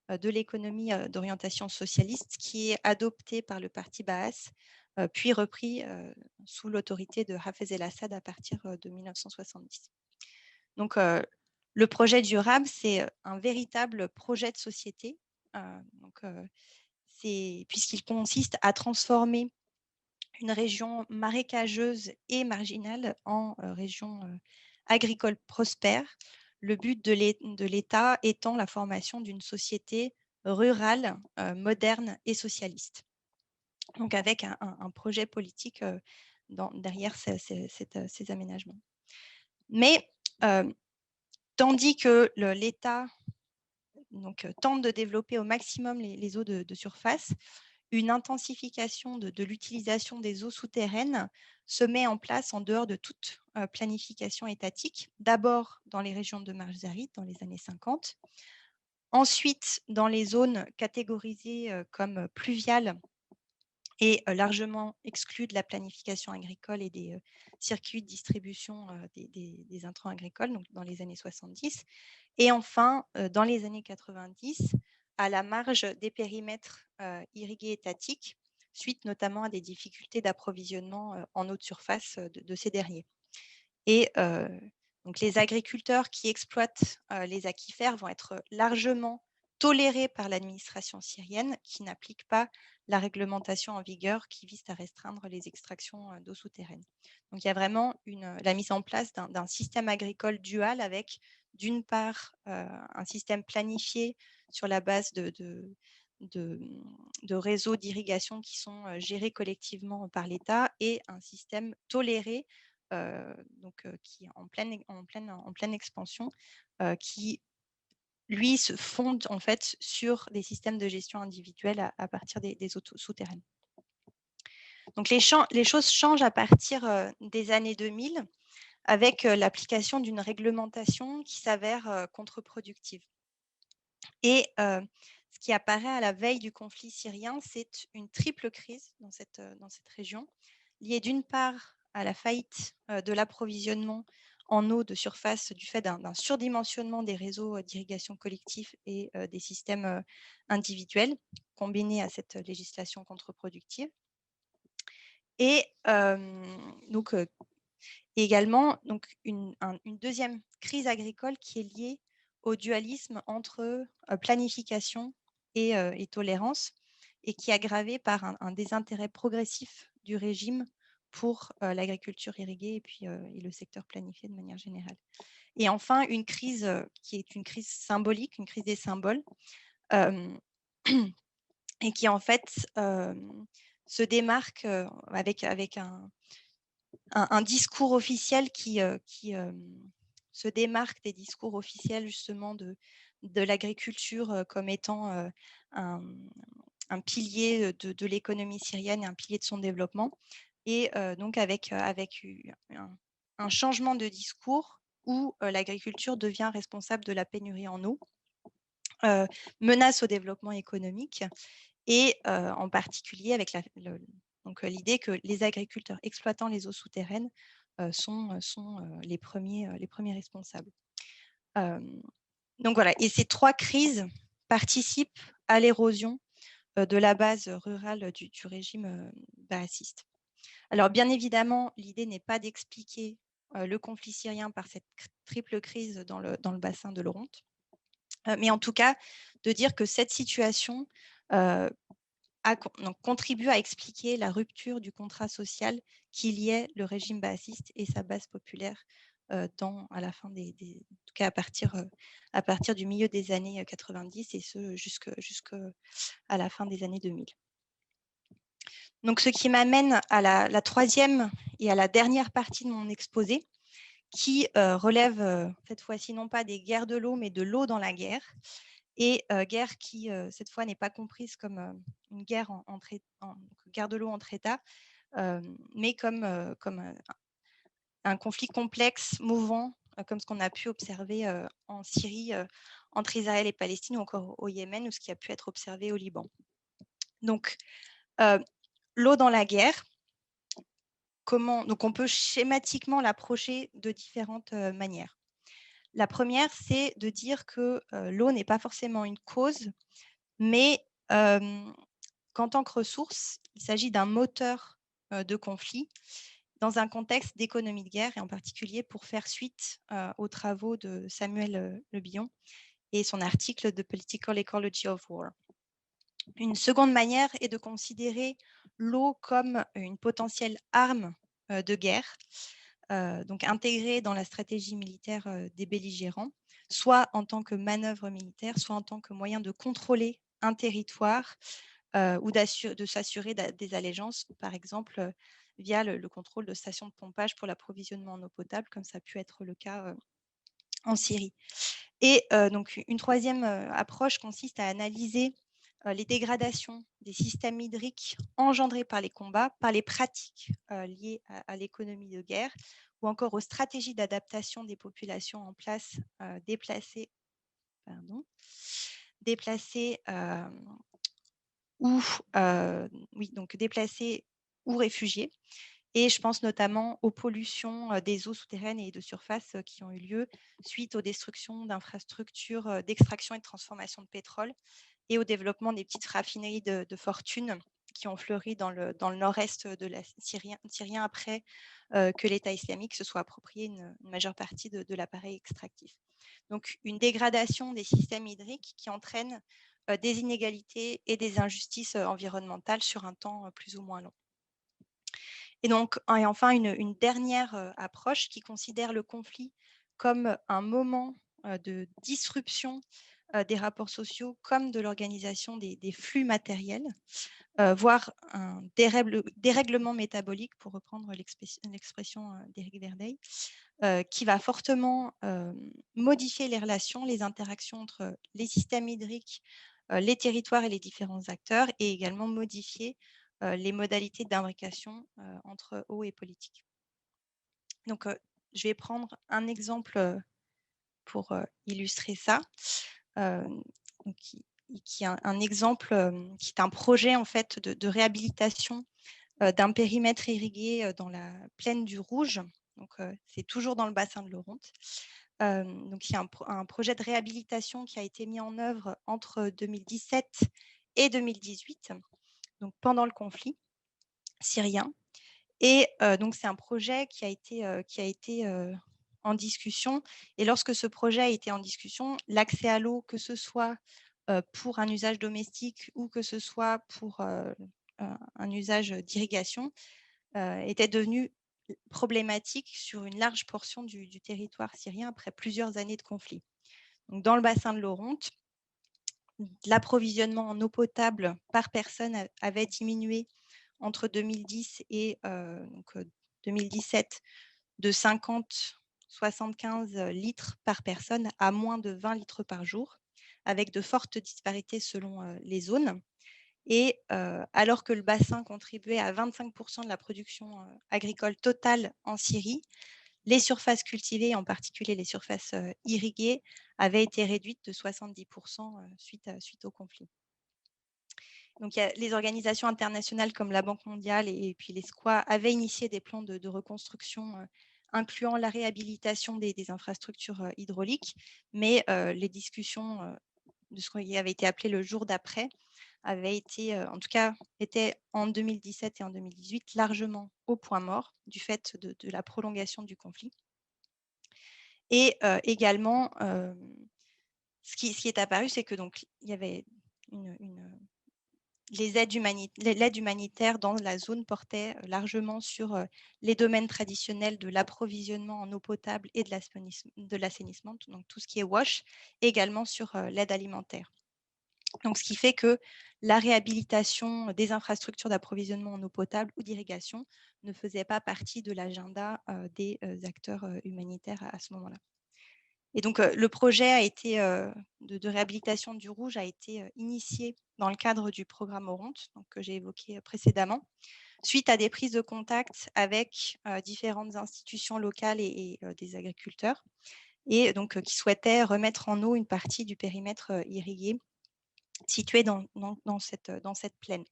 de l'économie d'orientation socialiste qui est adoptée par le parti Baas, puis repris sous l'autorité de Hafez el-Assad à partir de 1970. Donc, le projet durable, c'est un véritable projet de société. Donc, puisqu'il consiste à transformer une région marécageuse et marginale en région agricole prospère. Le but de l'État étant la formation d'une société rurale, moderne et socialiste. Donc avec un projet politique derrière ces aménagements. Mais tandis que l'État tente de développer au maximum les eaux de surface, une intensification de l'utilisation des eaux souterraines se met en place en dehors de toute planification étatique, d'abord dans les régions de marges arides dans les années 50, ensuite dans les zones catégorisées comme pluviales et largement exclues de la planification agricole et des circuits de distribution des intrants agricoles, donc dans les années 70, et enfin, dans les années 90, à la marge des périmètres irrigués étatiques, suite notamment à des difficultés d'approvisionnement en eau de surface de ces derniers. Et donc les agriculteurs qui exploitent les aquifères vont être largement tolérés par l'administration syrienne qui n'applique pas la réglementation en vigueur qui vise à restreindre les extractions d'eau souterraine. Donc il y a vraiment la mise en place d'un système agricole dual avec d'une part un système planifié sur la base de réseaux d'irrigation qui sont gérés collectivement par l'État et un système toléré qui est en pleine expansion, qui lui, se fonde en fait sur des systèmes de gestion individuelle à partir des eaux souterraines. Donc les choses changent à partir des années 2000 avec l'application d'une réglementation qui s'avère contre-productive. Et ce qui apparaît à la veille du conflit syrien, c'est une triple crise dans cette région, liée d'une part à la faillite de l'approvisionnement en eau de surface du fait d'un surdimensionnement des réseaux d'irrigation collectifs et des systèmes individuels, combiné à cette législation contre-productive. Et donc, également donc une deuxième crise agricole qui est liée au dualisme entre planification et tolérance, et qui est aggravée par un désintérêt progressif du régime pour l'agriculture irriguée et le secteur planifié de manière générale. Et enfin, une crise qui est une crise symbolique, une crise des symboles, euh, et qui en fait se démarque avec un discours officiel qui se démarque des discours officiels justement de l'agriculture comme étant un pilier de l'économie syrienne et un pilier de son développement. Et donc avec un changement de discours où l'agriculture devient responsable de la pénurie en eau, menace au développement économique, et en particulier avec l'idée que les agriculteurs exploitant les eaux souterraines sont les premiers responsables. Donc voilà, et ces trois crises participent à l'érosion de la base rurale du régime baathiste. Alors bien évidemment, l'idée n'est pas d'expliquer le conflit syrien par cette triple crise dans le bassin de l'Oronte, mais en tout cas de dire que cette situation contribue à expliquer la rupture du contrat social qui liait le régime baathiste et sa base populaire à la fin en tout cas à partir du milieu des années 90, et ce jusqu'à la fin des années 2000. Donc, ce qui m'amène à la troisième et à la dernière partie de mon exposé, qui relève cette fois-ci non pas des guerres de l'eau, mais de l'eau dans la guerre. Et guerre qui, cette fois, n'est pas comprise comme une guerre, guerre de l'eau entre États, mais comme un conflit complexe, mouvant, comme ce qu'on a pu observer en Syrie, entre Israël et Palestine, ou encore au Yémen, ou ce qui a pu être observé au Liban. Donc, l'eau dans la guerre, donc on peut schématiquement l'approcher de différentes manières. La première, c'est de dire que l'eau n'est pas forcément une cause, mais qu'en tant que ressource, il s'agit d'un moteur de conflit dans un contexte d'économie de guerre, et en particulier pour faire suite aux travaux de Samuel Le Billon et son article The Political Ecology of War. Une seconde manière est de considérer l'eau comme une potentielle arme de guerre, donc intégrée dans la stratégie militaire des belligérants, soit en tant que manœuvre militaire, soit en tant que moyen de contrôler un territoire ou de s'assurer des allégeances, par exemple via le contrôle de stations de pompage pour l'approvisionnement en eau potable, comme ça a pu être le cas en Syrie. Et donc une troisième approche consiste à analyser les dégradations des systèmes hydriques engendrées par les combats, par les pratiques liées à l'économie de guerre, ou encore aux stratégies d'adaptation des populations en place déplacées déplacées ou réfugiés. Et je pense notamment aux pollutions des eaux souterraines et de surface qui ont eu lieu suite aux destructions d'infrastructures d'extraction et de transformation de pétrole, et au développement des petites raffineries de fortune qui ont fleuri dans le nord-est de la Syrien après que l'État islamique se soit approprié une majeure partie de l'appareil extractif. Donc, une dégradation des systèmes hydriques qui entraîne des inégalités et des injustices environnementales sur un temps plus ou moins long. Et enfin, une dernière approche qui considère le conflit comme un moment de disruption des rapports sociaux comme de l'organisation des flux matériels, voire un dérèglement métabolique, pour reprendre l'expression d'Éric Verdey, qui va fortement modifier les relations, les interactions entre les systèmes hydriques, les territoires et les différents acteurs, et également modifier les modalités d'imbrication entre eau et politique. Donc, je vais prendre un exemple pour illustrer ça. Donc, qui est un exemple, qui est un projet en fait de réhabilitation d'un périmètre irrigué dans la plaine du Rouge. Donc, c'est toujours dans le bassin de l'Oronte. Donc, il y a un projet de réhabilitation qui a été mis en œuvre entre 2017 et 2018, donc pendant le conflit syrien. Et donc, c'est un projet qui a été en discussion. Et lorsque ce projet a été en discussion, l'accès à l'eau, que ce soit pour un usage domestique ou que ce soit pour un usage d'irrigation, était devenu problématique sur une large portion du territoire syrien après plusieurs années de conflit. Donc, dans le bassin de l'Oronte, l'approvisionnement en eau potable par personne avait diminué entre 2010 et 2017 de 50-75 litres par personne à moins de 20 litres par jour, avec de fortes disparités selon les zones. Et alors que le bassin contribuait à 25% de la production agricole totale en Syrie, les surfaces cultivées, en particulier les surfaces irriguées, avaient été réduites de 70% suite au conflit. Donc, les organisations internationales comme la Banque mondiale et puis les SQUA avaient initié des plans de reconstruction incluant la réhabilitation des infrastructures hydrauliques, mais les discussions de ce qui avait été appelé le jour d'après avaient été, en tout cas, étaient en 2017 et en 2018 largement au point mort du fait de la prolongation du conflit. Et également, ce qui est apparu, c'est que donc il y avait l'aide humanitaire dans la zone portait largement sur les domaines traditionnels de l'approvisionnement en eau potable et de l'assainissement, donc tout ce qui est WASH, et également sur l'aide alimentaire. Donc, ce qui fait que la réhabilitation des infrastructures d'approvisionnement en eau potable ou d'irrigation ne faisait pas partie de l'agenda des acteurs humanitaires à ce moment-là. Et donc, le projet de réhabilitation du Rouge a été initié dans le cadre du programme Oronte, donc, que j'ai évoqué précédemment, suite à des prises de contact avec différentes institutions locales et des agriculteurs, et donc qui souhaitaient remettre en eau une partie du périmètre irrigué situé dans cette plaine.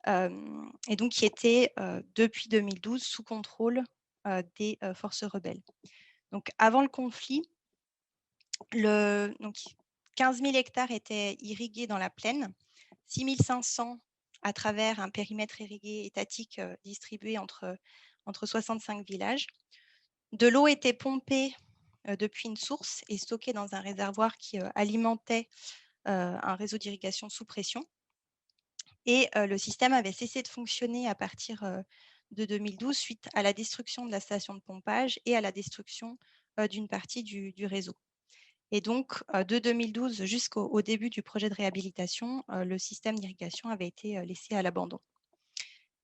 Et donc qui était depuis 2012 sous contrôle des forces rebelles. Donc, avant le conflit, 15 000 hectares étaient irrigués dans la plaine, 6 500 à travers un périmètre irrigué étatique distribué entre 65 villages. De l'eau était pompée depuis une source et stockée dans un réservoir qui alimentait un réseau d'irrigation sous pression. Et le système avait cessé de fonctionner à partir de 2012 suite à la destruction de la station de pompage et à la destruction d'une partie du réseau. Et donc, de 2012 jusqu'au début du projet de réhabilitation, le système d'irrigation avait été laissé à l'abandon.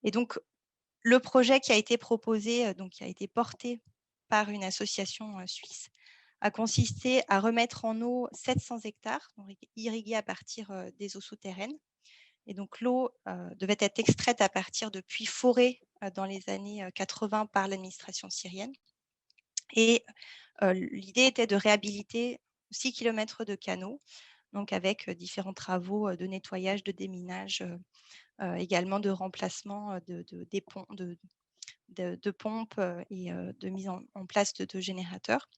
Et donc, le projet qui a été proposé, donc qui a été porté par une association suisse, a consisté à remettre en eau 700 hectares, donc irrigués à partir des eaux souterraines. Et donc, l'eau devait être extraite à partir de puits forés dans les années 80 par l'administration syrienne. Et l'idée était de réhabiliter 6 km de canaux, donc avec différents travaux de nettoyage, de déminage, également de remplacement des pompes et de mise en place de générateurs.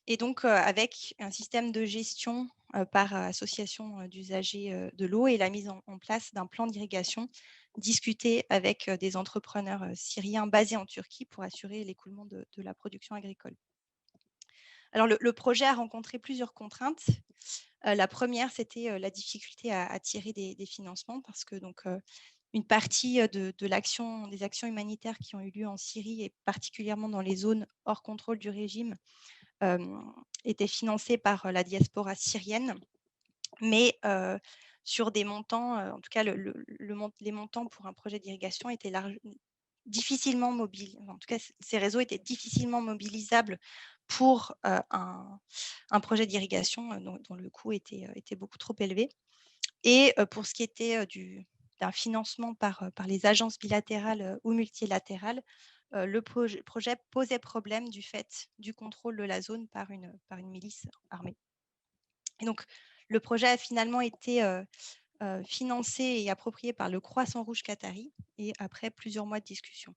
Et donc, avec un système de gestion par association d'usagers de l'eau et la mise en place d'un plan d'irrigation discuté avec des entrepreneurs syriens basés en Turquie pour assurer l'écoulement de la production agricole. Alors, le projet a rencontré plusieurs contraintes. La première, c'était la difficulté à attirer des financements parce que donc, une partie des actions humanitaires qui ont eu lieu en Syrie et particulièrement dans les zones hors contrôle du régime était financée par la diaspora syrienne, mais sur des montants, en tout cas les montants pour un projet d'irrigation étaient difficilement mobiles. En tout cas, ces réseaux étaient difficilement mobilisables pour un projet d'irrigation dont le coût était beaucoup trop élevé. Et pour ce qui était d'un financement par les agences bilatérales ou multilatérales, le projet posait problème du fait du contrôle de la zone par une milice armée. Et donc, le projet a finalement été financé et approprié par le Croissant Rouge qatari et après plusieurs mois de discussion.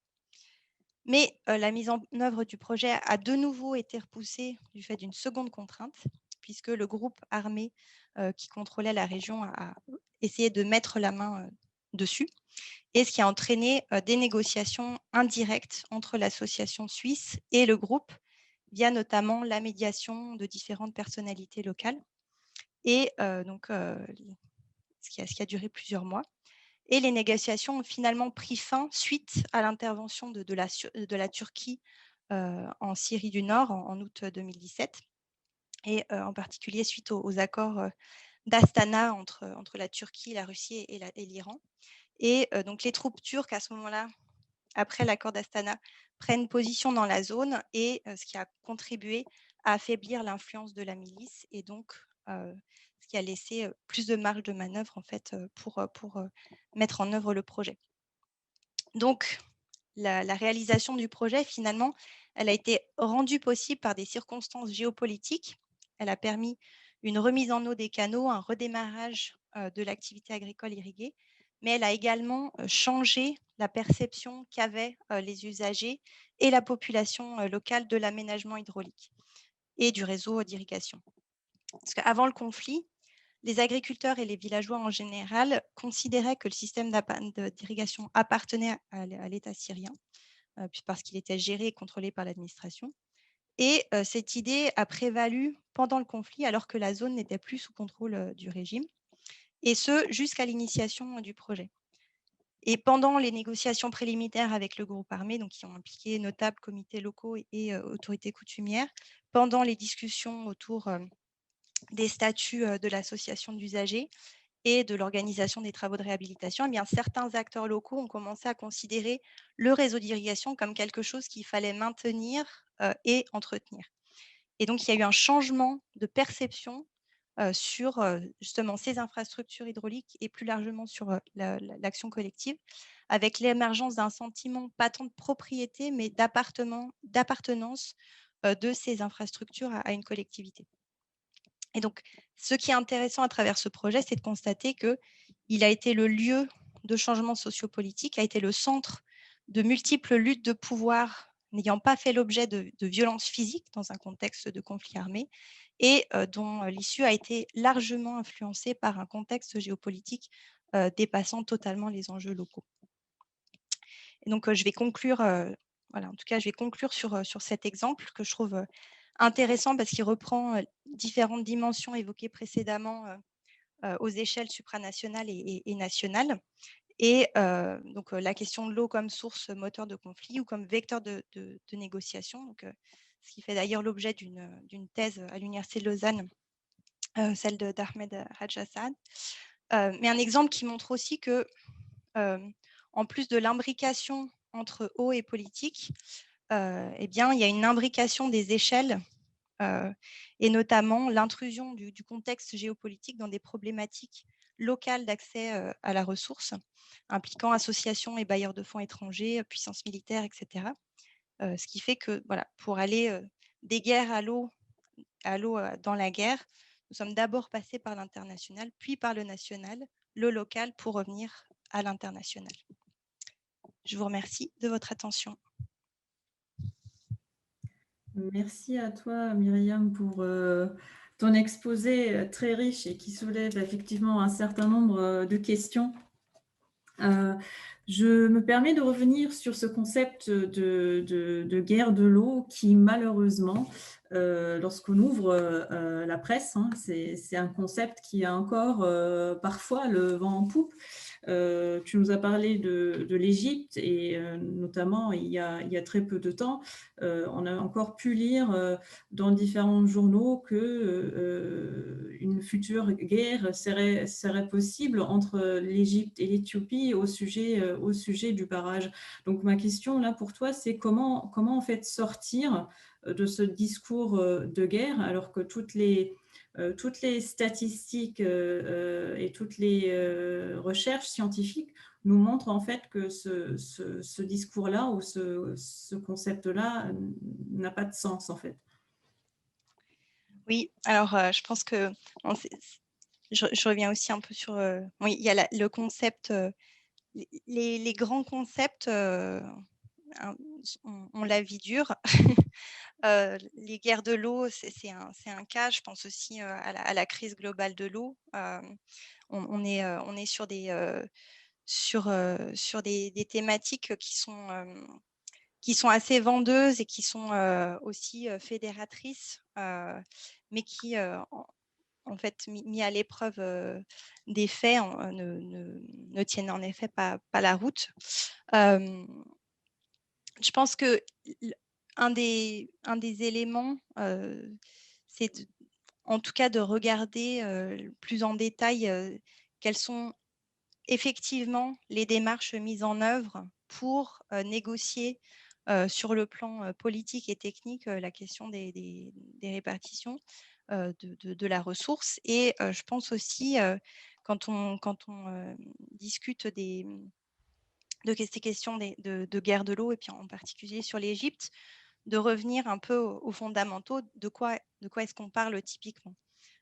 Mais la mise en œuvre du projet a de nouveau été repoussée du fait d'une seconde contrainte, puisque le groupe armé qui contrôlait la région a essayé de mettre la main dessus, et ce qui a entraîné des négociations indirectes entre l'association suisse et le groupe, via notamment la médiation de différentes personnalités locales, et ce qui a duré plusieurs mois. Et les négociations ont finalement pris fin suite à l'intervention de la Turquie en Syrie du Nord en août 2017, et en particulier suite aux accords d'Astana entre la Turquie, la Russie et l'Iran. Et donc les troupes turques, à ce moment-là, après l'accord d'Astana, prennent position dans la zone, et ce qui a contribué à affaiblir l'influence de la milice, et donc ce qui a laissé plus de marge de manœuvre en fait, pour mettre en œuvre le projet. Donc, la réalisation du projet, finalement, elle a été rendue possible par des circonstances géopolitiques. Elle a permis une remise en eau des canaux, un redémarrage de l'activité agricole irriguée, mais elle a également changé la perception qu'avaient les usagers et la population locale de l'aménagement hydraulique et du réseau d'irrigation. Parce qu'avant le conflit, les agriculteurs et les villageois en général considéraient que le système d'irrigation appartenait à l'État syrien, parce qu'il était géré et contrôlé par l'administration. Et cette idée a prévalu pendant le conflit, alors que la zone n'était plus sous contrôle du régime, et ce, jusqu'à l'initiation du projet. Et pendant les négociations préliminaires avec le groupe armé, donc qui ont impliqué notables, comités locaux et autorités coutumières, pendant les discussions autour des statuts de l'association d'usagers et de l'organisation des travaux de réhabilitation, eh bien, certains acteurs locaux ont commencé à considérer le réseau d'irrigation comme quelque chose qu'il fallait maintenir et entretenir. Et donc, il y a eu un changement de perception sur justement ces infrastructures hydrauliques et plus largement sur l'action collective, avec l'émergence d'un sentiment pas tant de propriété, mais d'appartenance de ces infrastructures à une collectivité. Et donc, ce qui est intéressant à travers ce projet, c'est de constater qu'il a été le lieu de changements sociopolitiques, a été le centre de multiples luttes de pouvoir n'ayant pas fait l'objet de violences physiques dans un contexte de conflit armé, et dont l'issue a été largement influencée par un contexte géopolitique dépassant totalement les enjeux locaux. Et donc, je vais conclure, voilà, en tout cas, je vais conclure sur cet exemple que je trouve intéressant, parce qu'il reprend différentes dimensions évoquées précédemment aux échelles supranationales et nationales. Et donc, la question de l'eau comme source moteur de conflit ou comme vecteur de négociation, donc, ce qui fait d'ailleurs l'objet d'une thèse à l'Université de Lausanne, celle d'Ahmed Hajjassad. Mais un exemple qui montre aussi que, en plus de l'imbrication entre eau et politique, eh bien, il y a une imbrication des échelles, et notamment l'intrusion du contexte géopolitique dans des problématiques locales d'accès à la ressource, impliquant associations et bailleurs de fonds étrangers, puissances militaires, etc. Ce qui fait que, voilà, pour aller des guerres à l'eau dans la guerre, nous sommes d'abord passés par l'international, puis par le national, le local, pour revenir à l'international. Je vous remercie de votre attention. Merci à toi, Myriam, pour ton exposé très riche et qui soulève effectivement un certain nombre de questions. Je me permets de revenir sur ce concept de guerre de l'eau qui, malheureusement, lorsqu'on ouvre la presse, hein, c'est un concept qui a encore parfois le vent en poupe. Tu nous as parlé de l'Égypte et notamment il y a très peu de temps, on a encore pu lire, dans différents journaux que, une future guerre serait possible entre l'Égypte et l'Éthiopie au sujet du barrage. Donc ma question là pour toi, c'est comment en fait sortir, de ce discours, de guerre alors que toutes les statistiques et toutes les recherches scientifiques nous montrent en fait que ce discours-là ou ce concept-là n'a pas de sens en fait. Oui, alors je pense que je reviens aussi un peu sur oui, il y a le concept, les grands concepts, hein, ont la vie dure. Les guerres de l'eau, c'est un cas. Je pense aussi à la crise globale de l'eau. On est sur des thématiques qui sont assez vendeuses et qui sont aussi fédératrices, mais qui, en fait, mis à l'épreuve des faits, ne tiennent en effet pas la route. Je pense que un des éléments, c'est en tout cas de regarder plus en détail quelles sont effectivement les démarches mises en œuvre pour négocier sur le plan politique et technique la question des répartitions de la ressource. Et je pense aussi, quand on discute de ces questions de guerre de l'eau, et puis en particulier sur l'Égypte, de revenir un peu aux fondamentaux, de quoi est-ce qu'on parle typiquement.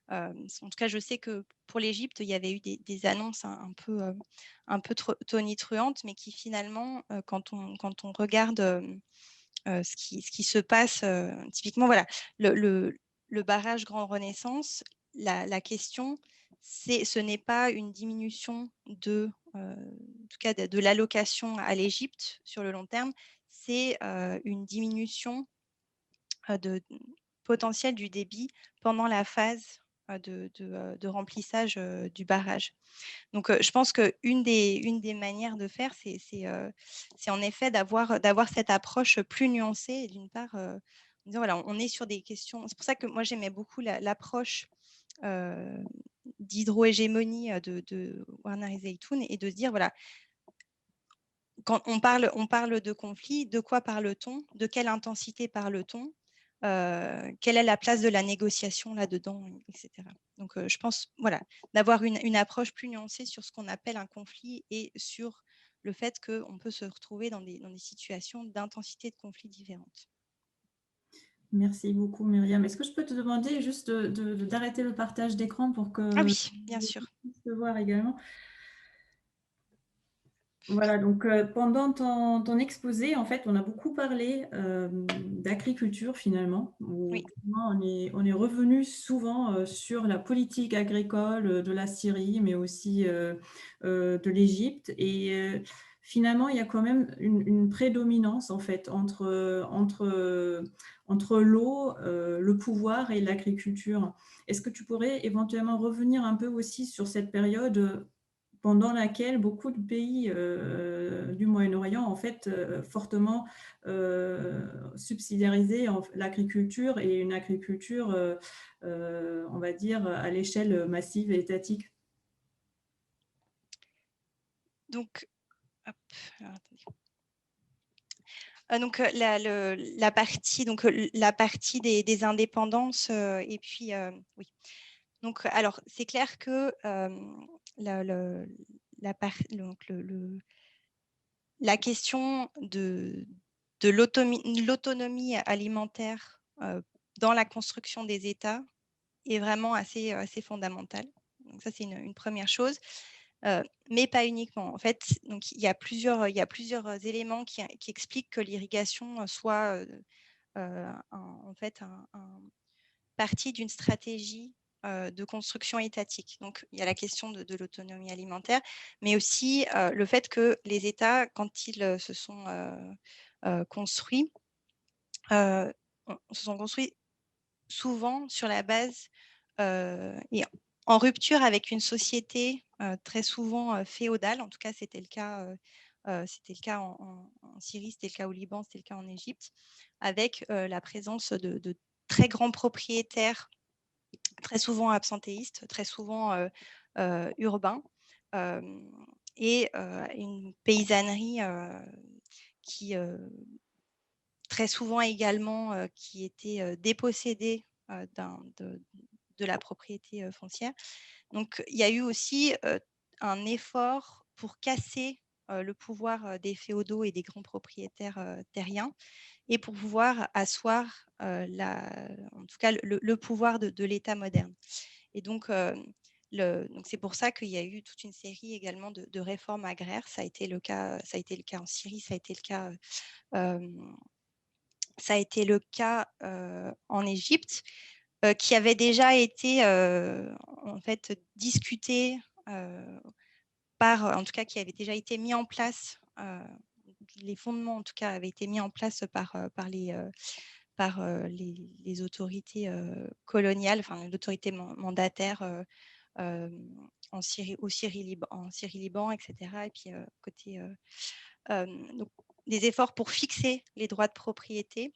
En tout cas, je sais que pour l'Égypte, il y avait eu des annonces un peu tonitruantes, mais qui finalement, quand on regarde ce qui se passe, typiquement, voilà, le barrage Grand Renaissance, la question, ce n'est pas une diminution en tout cas de l'allocation à l'Égypte sur le long terme, c'est une diminution de potentiel du débit pendant la phase de remplissage du barrage. Donc, je pense qu'une une des manières de faire, c'est en effet d'avoir cette approche plus nuancée. Et d'une part, en disant, voilà, on est sur des questions. C'est pour ça que moi, j'aimais beaucoup l'approche d'hydrohégémonie de Werner Zeitoun, et de se dire, voilà, quand on parle de conflit, de quoi parle-t-on? De quelle intensité parle-t-on? Quelle est la place de la négociation là-dedans, etc. Donc, je pense, voilà, d'avoir une approche plus nuancée sur ce qu'on appelle un conflit et sur le fait qu'on peut se retrouver dans des situations d'intensité de conflit différentes. Merci beaucoup Myriam. Est-ce que je peux te demander juste d'arrêter le partage d'écran pour Ah que oui, bien je sûr. puisse te voir également? Voilà, donc pendant ton exposé, en fait, on a beaucoup parlé d'agriculture finalement, où Oui, finalement, on est revenu souvent sur la politique agricole de la Syrie, mais aussi de l'Égypte. Et finalement, il y a quand même une prédominance en fait entre l'eau, le pouvoir et l'agriculture. Est-ce que tu pourrais éventuellement revenir un peu aussi sur cette période pendant laquelle beaucoup de pays du Moyen-Orient, en fait, fortement subsidiarisaient l'agriculture et une agriculture, on va dire, à l'échelle massive et étatique. donc, hop, alors, attendez. Donc la partie des indépendances, et puis oui. Donc alors c'est clair que la, le- donc, la question de l'autonomie alimentaire dans la construction des États est vraiment assez fondamentale. Donc ça, c'est une première chose, mais pas uniquement. En fait, donc, il y a plusieurs éléments qui expliquent que l'irrigation soit en fait partie d'une stratégie de construction étatique. Donc, il y a la question de l'autonomie alimentaire, mais aussi le fait que les États, quand ils se sont construits, se sont construits souvent sur la base et en rupture avec une société très souvent féodale. En tout cas, c'était le cas en Syrie, c'était le cas au Liban, c'était le cas en Égypte, avec la présence de très grands propriétaires, très souvent absentéistes, très souvent urbains, euh, et une paysannerie qui très souvent également qui était dépossédée de la propriété foncière. Donc, il y a eu aussi un effort pour casser le pouvoir des féodaux et des grands propriétaires terriens et pour pouvoir asseoir en tout cas le pouvoir de l'État moderne. Et donc, donc c'est pour ça qu'il y a eu toute une série également de réformes agraires. Ça a été le cas en Syrie, euh, ça a été le cas en Égypte, qui avait déjà été en fait discuté en tout cas, qui avait déjà été mis en place. Les fondements, en tout cas, avaient été mis en place par les autorités coloniales, enfin l'autorité mandataire en Syrie-Liban, etc. Et puis côté donc, des efforts pour fixer les droits de propriété,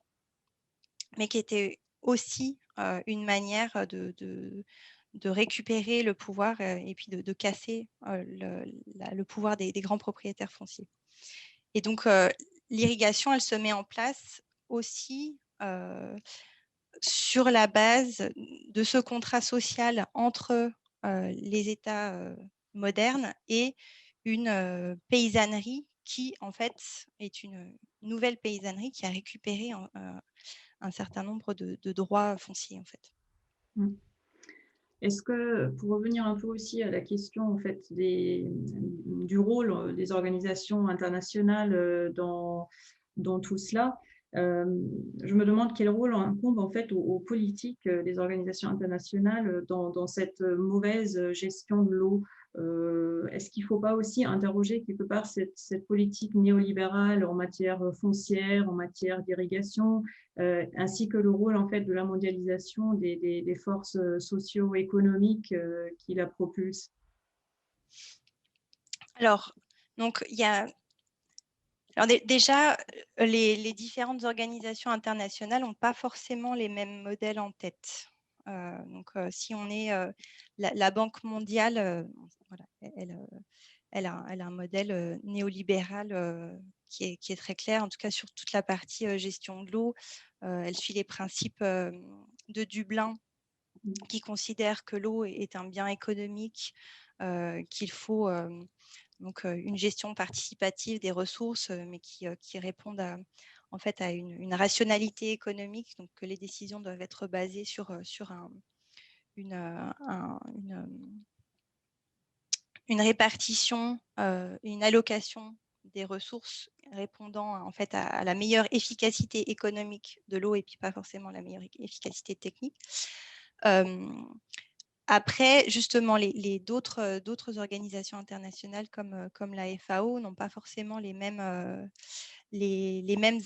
mais qui étaient aussi une manière de récupérer le pouvoir et puis de casser le pouvoir des grands propriétaires fonciers. Et donc, l'irrigation, elle se met en place aussi sur la base de ce contrat social entre les États modernes et une paysannerie qui, en fait, est une nouvelle paysannerie qui a récupéré un certain nombre de droits fonciers, en fait. Mm. Est-ce que, pour revenir un peu aussi à la question en fait, du rôle des organisations internationales dans tout cela, euh, je me demande quel rôle incombe en fait aux politiques des organisations internationales dans cette mauvaise gestion de l'eau. Est-ce qu'il ne faut pas aussi interroger quelque part cette politique néolibérale en matière foncière, en matière d'irrigation, ainsi que le rôle en fait de la mondialisation des forces socio-économiques qui la propulsent? Alors, donc, il y a alors déjà, les différentes organisations internationales n'ont pas forcément les mêmes modèles en tête. Donc, si on est la Banque mondiale, voilà, elle a un modèle néolibéral qui est très clair, en tout cas sur toute la partie gestion de l'eau. Elle suit les principes de Dublin qui considère que l'eau est un bien économique, qu'il faut donc une gestion participative des ressources, mais qui répondent en fait à une rationalité économique, donc que les décisions doivent être basées sur une, un- une répartition, une allocation des ressources répondant en fait à la meilleure efficacité économique de l'eau et puis pas forcément la meilleure efficacité technique. Après, justement, d'autres organisations internationales comme la FAO n'ont pas forcément les mêmes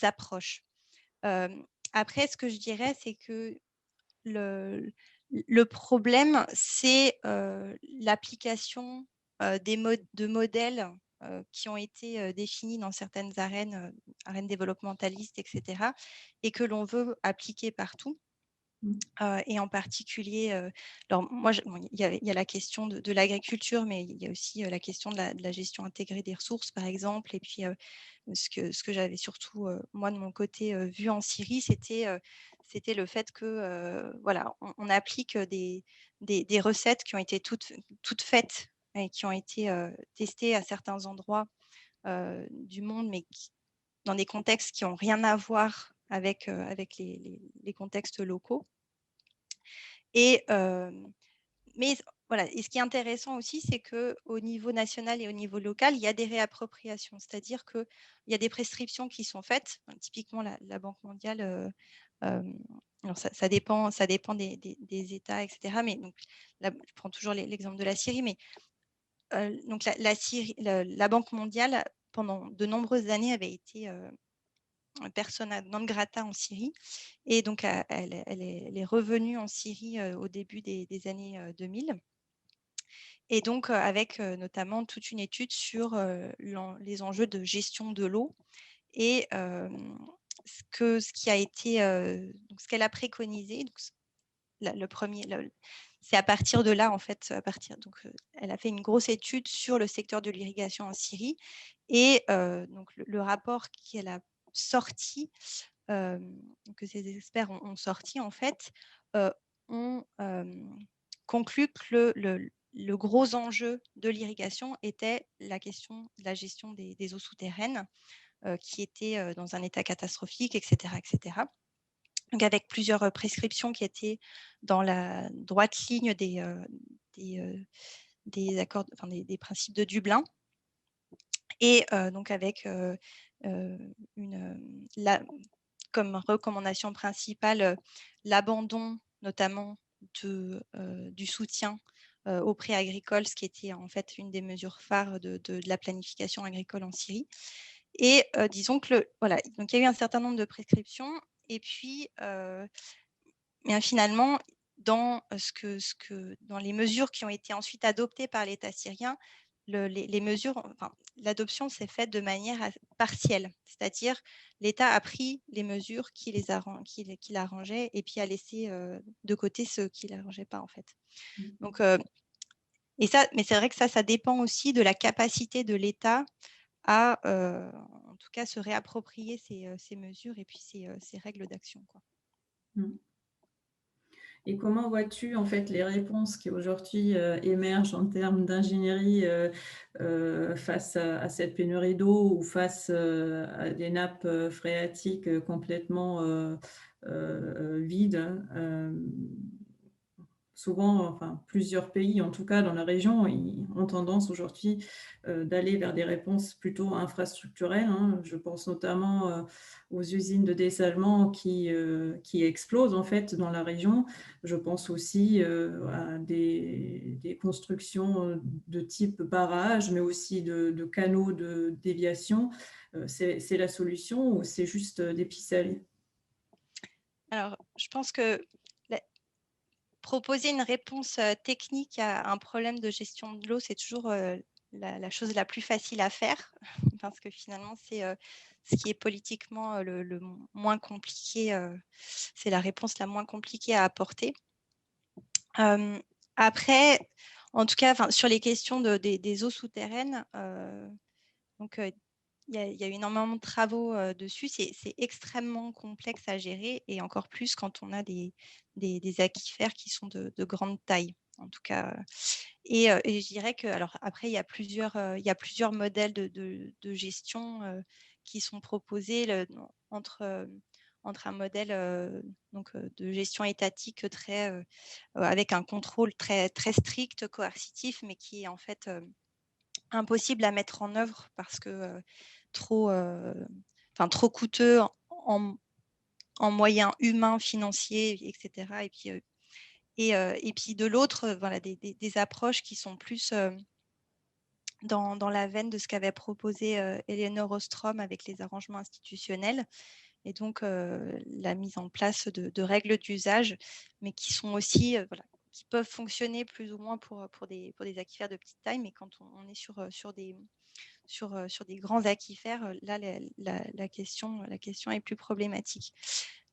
approches. Après, ce que je dirais, c'est que le problème, c'est l'application de modèles qui ont été définis dans certaines arènes développementalistes, etc., et que l'on veut appliquer partout. Et en particulier, alors moi, il y a la question de l'agriculture, mais il y a aussi la question de la gestion intégrée des ressources, par exemple. Et puis, ce que j'avais surtout, moi, de mon côté, vu en Syrie, c'était le fait que, voilà, on applique des recettes qui ont été toutes faites et qui ont été testées à certains endroits du monde, mais dans des contextes qui n'ont rien à voir avec les contextes locaux. Mais voilà, et ce qui est intéressant aussi, c'est qu'au niveau national et au niveau local, il y a des réappropriations, c'est-à-dire qu'il y a des prescriptions qui sont faites. Typiquement, la Banque mondiale, alors ça dépend des États, etc. Mais donc, là, je prends toujours l'exemple de la Syrie, mais donc la Banque mondiale, pendant de nombreuses années, avait été persona non grata en Syrie. Et donc, elle est revenue en Syrie au début des années 2000. Et donc, avec notamment toute une étude sur les enjeux de gestion de l'eau et ce qui a été, donc ce qu'elle a préconisé. Donc, le premier, c'est à partir de là, en fait, donc, elle a fait une grosse étude sur le secteur de l'irrigation en Syrie. Et donc, le rapport qu'elle a sorti, que ces experts ont sorti, en fait, ont conclu que le gros enjeu de l'irrigation était la question de la gestion des eaux souterraines, qui étaient dans un état catastrophique, etc., etc. Donc, avec plusieurs prescriptions qui étaient dans la droite ligne des accords, enfin, des principes de Dublin. Et donc, avec comme recommandation principale l'abandon notamment du soutien aux prix agricoles, ce qui était en fait une des mesures phares de la planification agricole en Syrie. Et disons que voilà, donc il y a eu un certain nombre de prescriptions. Et puis, mais finalement, dans dans les mesures qui ont été ensuite adoptées par l'État syrien, les mesures, enfin, l'adoption s'est faite de manière partielle, c'est-à-dire l'État a pris les mesures qui l'arrangeaient et puis a laissé de côté ceux qui l'arrangeaient pas, en fait. Donc, mais c'est vrai que ça dépend aussi de la capacité de l'État à, en tout cas, se réapproprier ces mesures et puis ces règles d'action, quoi. Et comment vois-tu en fait les réponses qui aujourd'hui émergent en termes d'ingénierie face à cette pénurie d'eau ou face à des nappes phréatiques complètement vides? Souvent, enfin, plusieurs pays, en tout cas dans la région, ils ont tendance aujourd'hui d'aller vers des réponses plutôt infrastructurelles, hein. Je pense notamment aux usines de dessalement qui explosent en fait dans la région. Je pense aussi à des constructions de type barrage, mais aussi de canaux de déviation. C'est la solution ou c'est juste des ficelles? Alors, je pense que proposer une réponse technique à un problème de gestion de l'eau, c'est toujours la chose la plus facile à faire, parce que finalement, c'est ce qui est politiquement le moins compliqué, c'est la réponse la moins compliquée à apporter. Après, en tout cas, sur les questions des eaux souterraines, donc il y a eu énormément de travaux dessus. C'est extrêmement complexe à gérer et encore plus quand on a des aquifères qui sont de grande taille, en tout cas. Et je dirais que, alors après, il y a plusieurs modèles de gestion qui sont proposés entre un modèle de gestion étatique avec un contrôle très, très strict, coercitif, mais qui est en fait impossible à mettre en œuvre parce que trop, trop coûteux en moyens humains, financiers, etc. Et puis de l'autre, voilà, des approches qui sont plus dans la veine de ce qu'avait proposé Eleanor Ostrom avec les arrangements institutionnels, et donc la mise en place de règles d'usage, mais qui sont aussi, voilà, qui peuvent fonctionner plus ou moins pour des aquifères de petite taille, mais quand on est sur des grands aquifères, là, la question est plus problématique.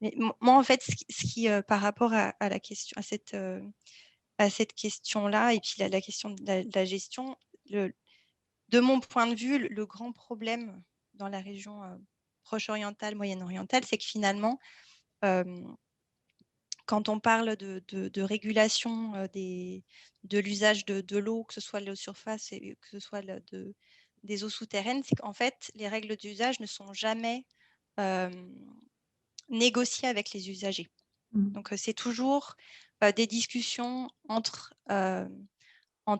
Mais moi, en fait, ce qui par rapport à la question, à cette question-là, et puis la question de la gestion, de mon point de vue, le grand problème dans la région proche-orientale, moyenne-orientale, c'est que finalement, quand on parle de régulation de l'usage de l'eau, que ce soit l'eau surface et que ce soit des eaux souterraines, c'est qu'en fait, les règles d'usage ne sont jamais négociées avec les usagers. Donc, c'est toujours des discussions entre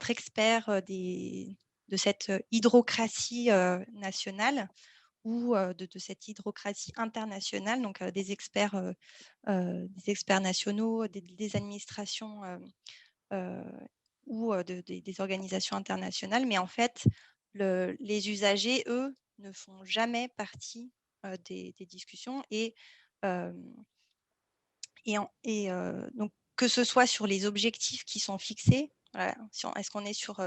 experts de cette hydrocratie nationale ou de cette hydrocratie internationale, donc des experts nationaux, des administrations ou des organisations internationales. Mais en fait, les usagers, eux, ne font jamais partie des discussions. Donc, que ce soit sur les objectifs qui sont fixés, voilà, est-ce qu'on est sur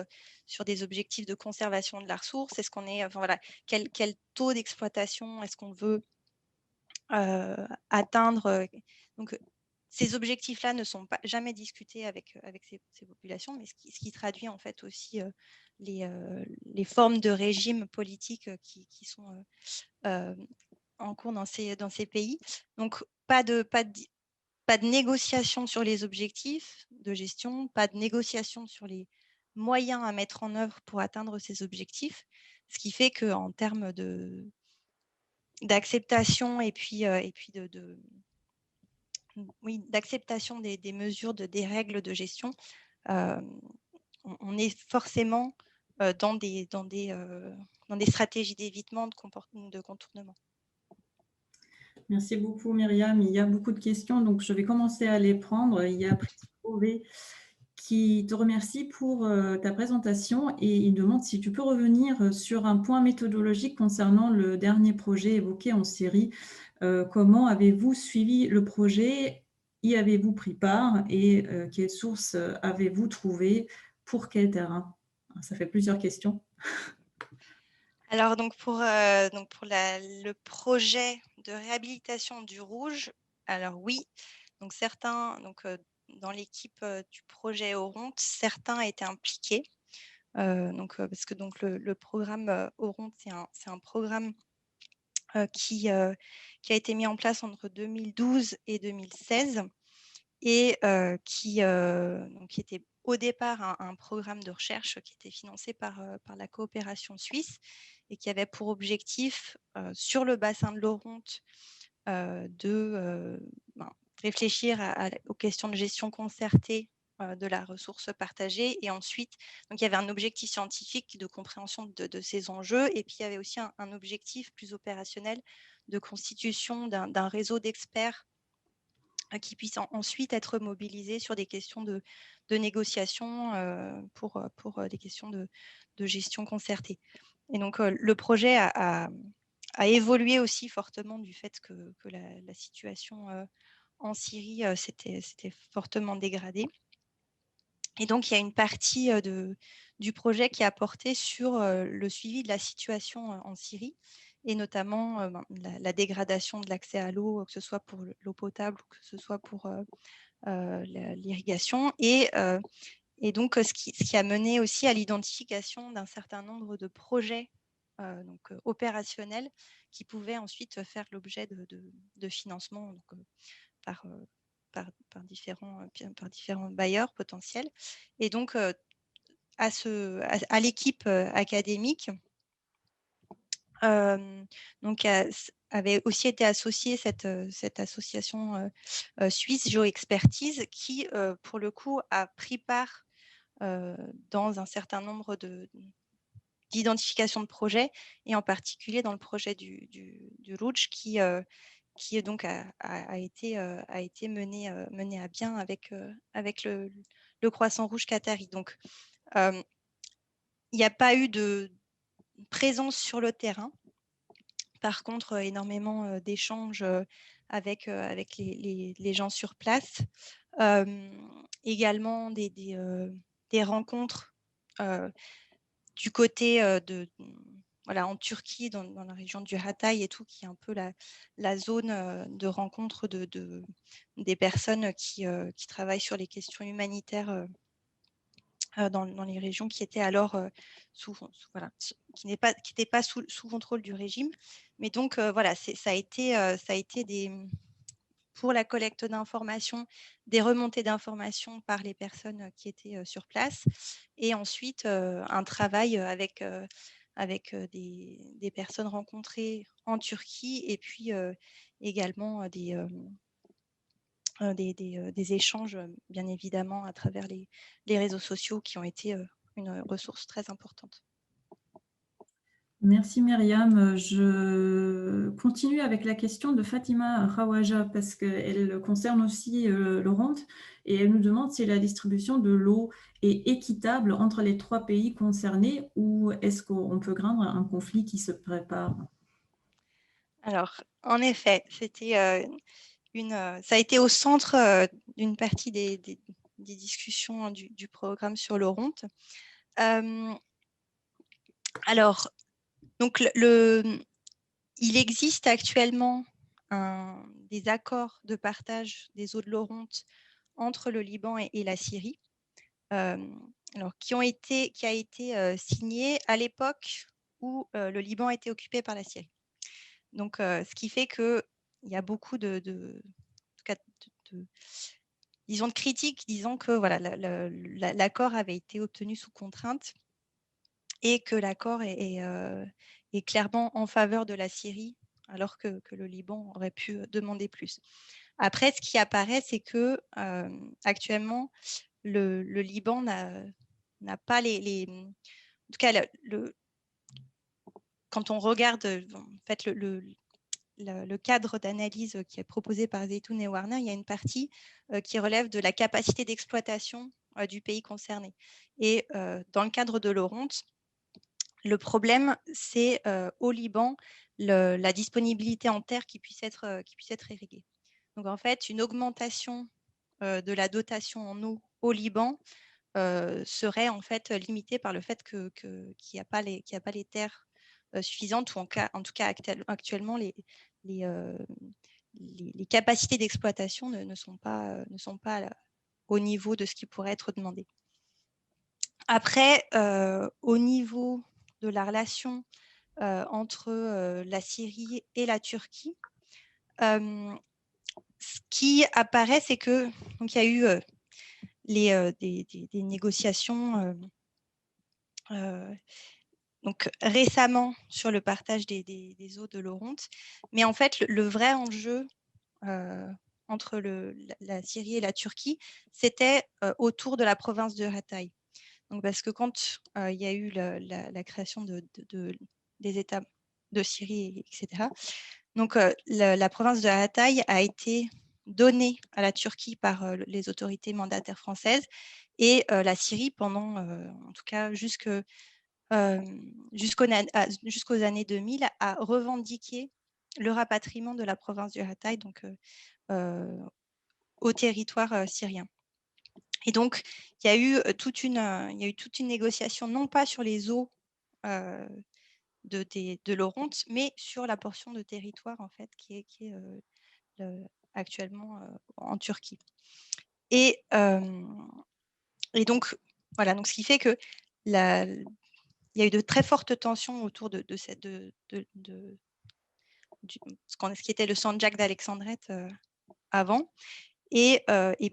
des objectifs de conservation de la ressource? Est-ce qu'on est, enfin, voilà, quel taux d'exploitation est-ce qu'on veut atteindre? Donc, ces objectifs-là ne sont jamais discutés avec ces populations, mais ce qui traduit en fait aussi les formes de régimes politiques qui sont en cours dans ces pays. Donc, pas de négociation sur les objectifs de gestion, pas de négociation sur les moyens à mettre en œuvre pour atteindre ces objectifs, ce qui fait qu'en termes d'acceptation et puis oui, d'acceptation des mesures, des règles de gestion, on est forcément dans des stratégies d'évitement, de contournement. Merci beaucoup, Myriam. Il y a beaucoup de questions, donc je vais commencer à les prendre. Il y a Priscilla Beauvais qui te remercie pour ta présentation et il demande si tu peux revenir sur un point méthodologique concernant le dernier projet évoqué en Syrie. Comment avez-vous suivi le projet? Y avez-vous pris part? Et quelles sources avez-vous trouvées? Pour quel terrain? Ça fait plusieurs questions. Alors, donc pour le projet de réhabilitation du Rouge, alors oui, donc certains, dans l'équipe du projet Oronte, certains étaient impliqués. Parce que le programme Oronte, c'est un programme qui a été mis en place entre 2012 et 2016 et qui était au départ un programme de recherche qui était financé par la coopération suisse et qui avait pour objectif, sur le bassin de l'Oronte, de réfléchir aux questions de gestion concertée de la ressource partagée. Et ensuite, donc, il y avait un objectif scientifique de compréhension de ces enjeux. Et puis, il y avait aussi un objectif plus opérationnel de constitution d'un réseau d'experts qui puissent ensuite être mobilisés sur des questions de négociation pour des questions de gestion concertée. Et donc, le projet a évolué aussi fortement du fait que la situation en Syrie s'était fortement dégradée. Et donc, il y a une partie du projet qui a porté sur le suivi de la situation en Syrie, et notamment la dégradation de l'accès à l'eau, que ce soit pour l'eau potable ou que ce soit pour l'irrigation. Et donc, ce qui a mené aussi à l'identification d'un certain nombre de projets opérationnels qui pouvaient ensuite faire l'objet de financement par, différents bailleurs potentiels. Et donc, à l'équipe académique, avait aussi été associée cette association suisse GeoExpertise qui, pour le coup, a pris part dans un certain nombre d'identification de projets, et en particulier dans le projet du Rouge qui donc a été mené à bien avec le Croissant Rouge qatari. Donc, il n'y a pas eu de présence sur le terrain. Par contre, énormément d'échanges avec les gens sur place. Également des rencontres du côté en Turquie, dans la région du Hatay et tout, qui est un peu la zone de rencontre des personnes qui travaillent sur les questions humanitaires dans les régions qui étaient alors qui n'étaient pas sous contrôle du régime. Mais donc, ça a été pour la collecte d'informations, des remontées d'informations par les personnes qui étaient sur place, et ensuite un travail avec des personnes rencontrées en Turquie, et puis également des échanges, bien évidemment, à travers les réseaux sociaux qui ont été une ressource très importante. Merci Myriam. Je continue avec la question de Fatima Khawaja parce qu'elle concerne aussi l'Oronte et elle nous demande si la distribution de l'eau est équitable entre les 3 pays concernés ou est-ce qu'on peut craindre un conflit qui se prépare? Alors, en effet, ça a été au centre d'une partie des discussions hein, du programme sur l'Oronte. Alors, donc il existe actuellement des accords de partage des eaux de l'Oronte entre le Liban et la Syrie, alors, qui a été signé à l'époque où le Liban était occupé par la Syrie. Donc, ce qui fait qu'il y a beaucoup disons, de critiques disant que voilà, l'accord avait été obtenu sous contrainte et que l'accord est clairement en faveur de la Syrie, alors que le Liban aurait pu demander plus. Après, ce qui apparaît, c'est que actuellement, le Liban n'a pas en tout cas, quand on regarde en fait, le cadre d'analyse qui est proposé par Zeytoun et Warner, il y a une partie qui relève de la capacité d'exploitation du pays concerné. Et dans le cadre de l'Oronte, le problème, c'est au Liban la disponibilité en terre qui puisse être irriguée. Donc, en fait, une augmentation de la dotation en eau au Liban serait en fait limitée par le fait qu'il n'y a pas les terres suffisantes, ou en tout cas actuellement, les capacités d'exploitation ne sont pas au niveau de ce qui pourrait être demandé. Après, au niveau de la relation entre la Syrie et la Turquie, ce qui apparaît, c'est que donc il y a eu des négociations donc récemment sur le partage des eaux de l'Oronte, mais en fait le vrai enjeu entre la Syrie et la Turquie, c'était autour de la province de Hatay. Donc, parce que quand il y a eu la création des États de Syrie, etc., donc la province de Hatay a été donnée à la Turquie par les autorités mandataires françaises, et la Syrie, pendant, en tout cas, jusqu'aux années 2000, a revendiqué le rapatriement de la province du Hatay, donc au territoire syrien. Et donc, il y a eu toute une négociation, non pas sur les eaux de l'Oronte, mais sur la portion de territoire en fait qui est actuellement en Turquie. Et donc voilà, donc ce qui fait que il y a eu de très fortes tensions autour de ce qui était le Sandjak d'Alexandrette avant. Et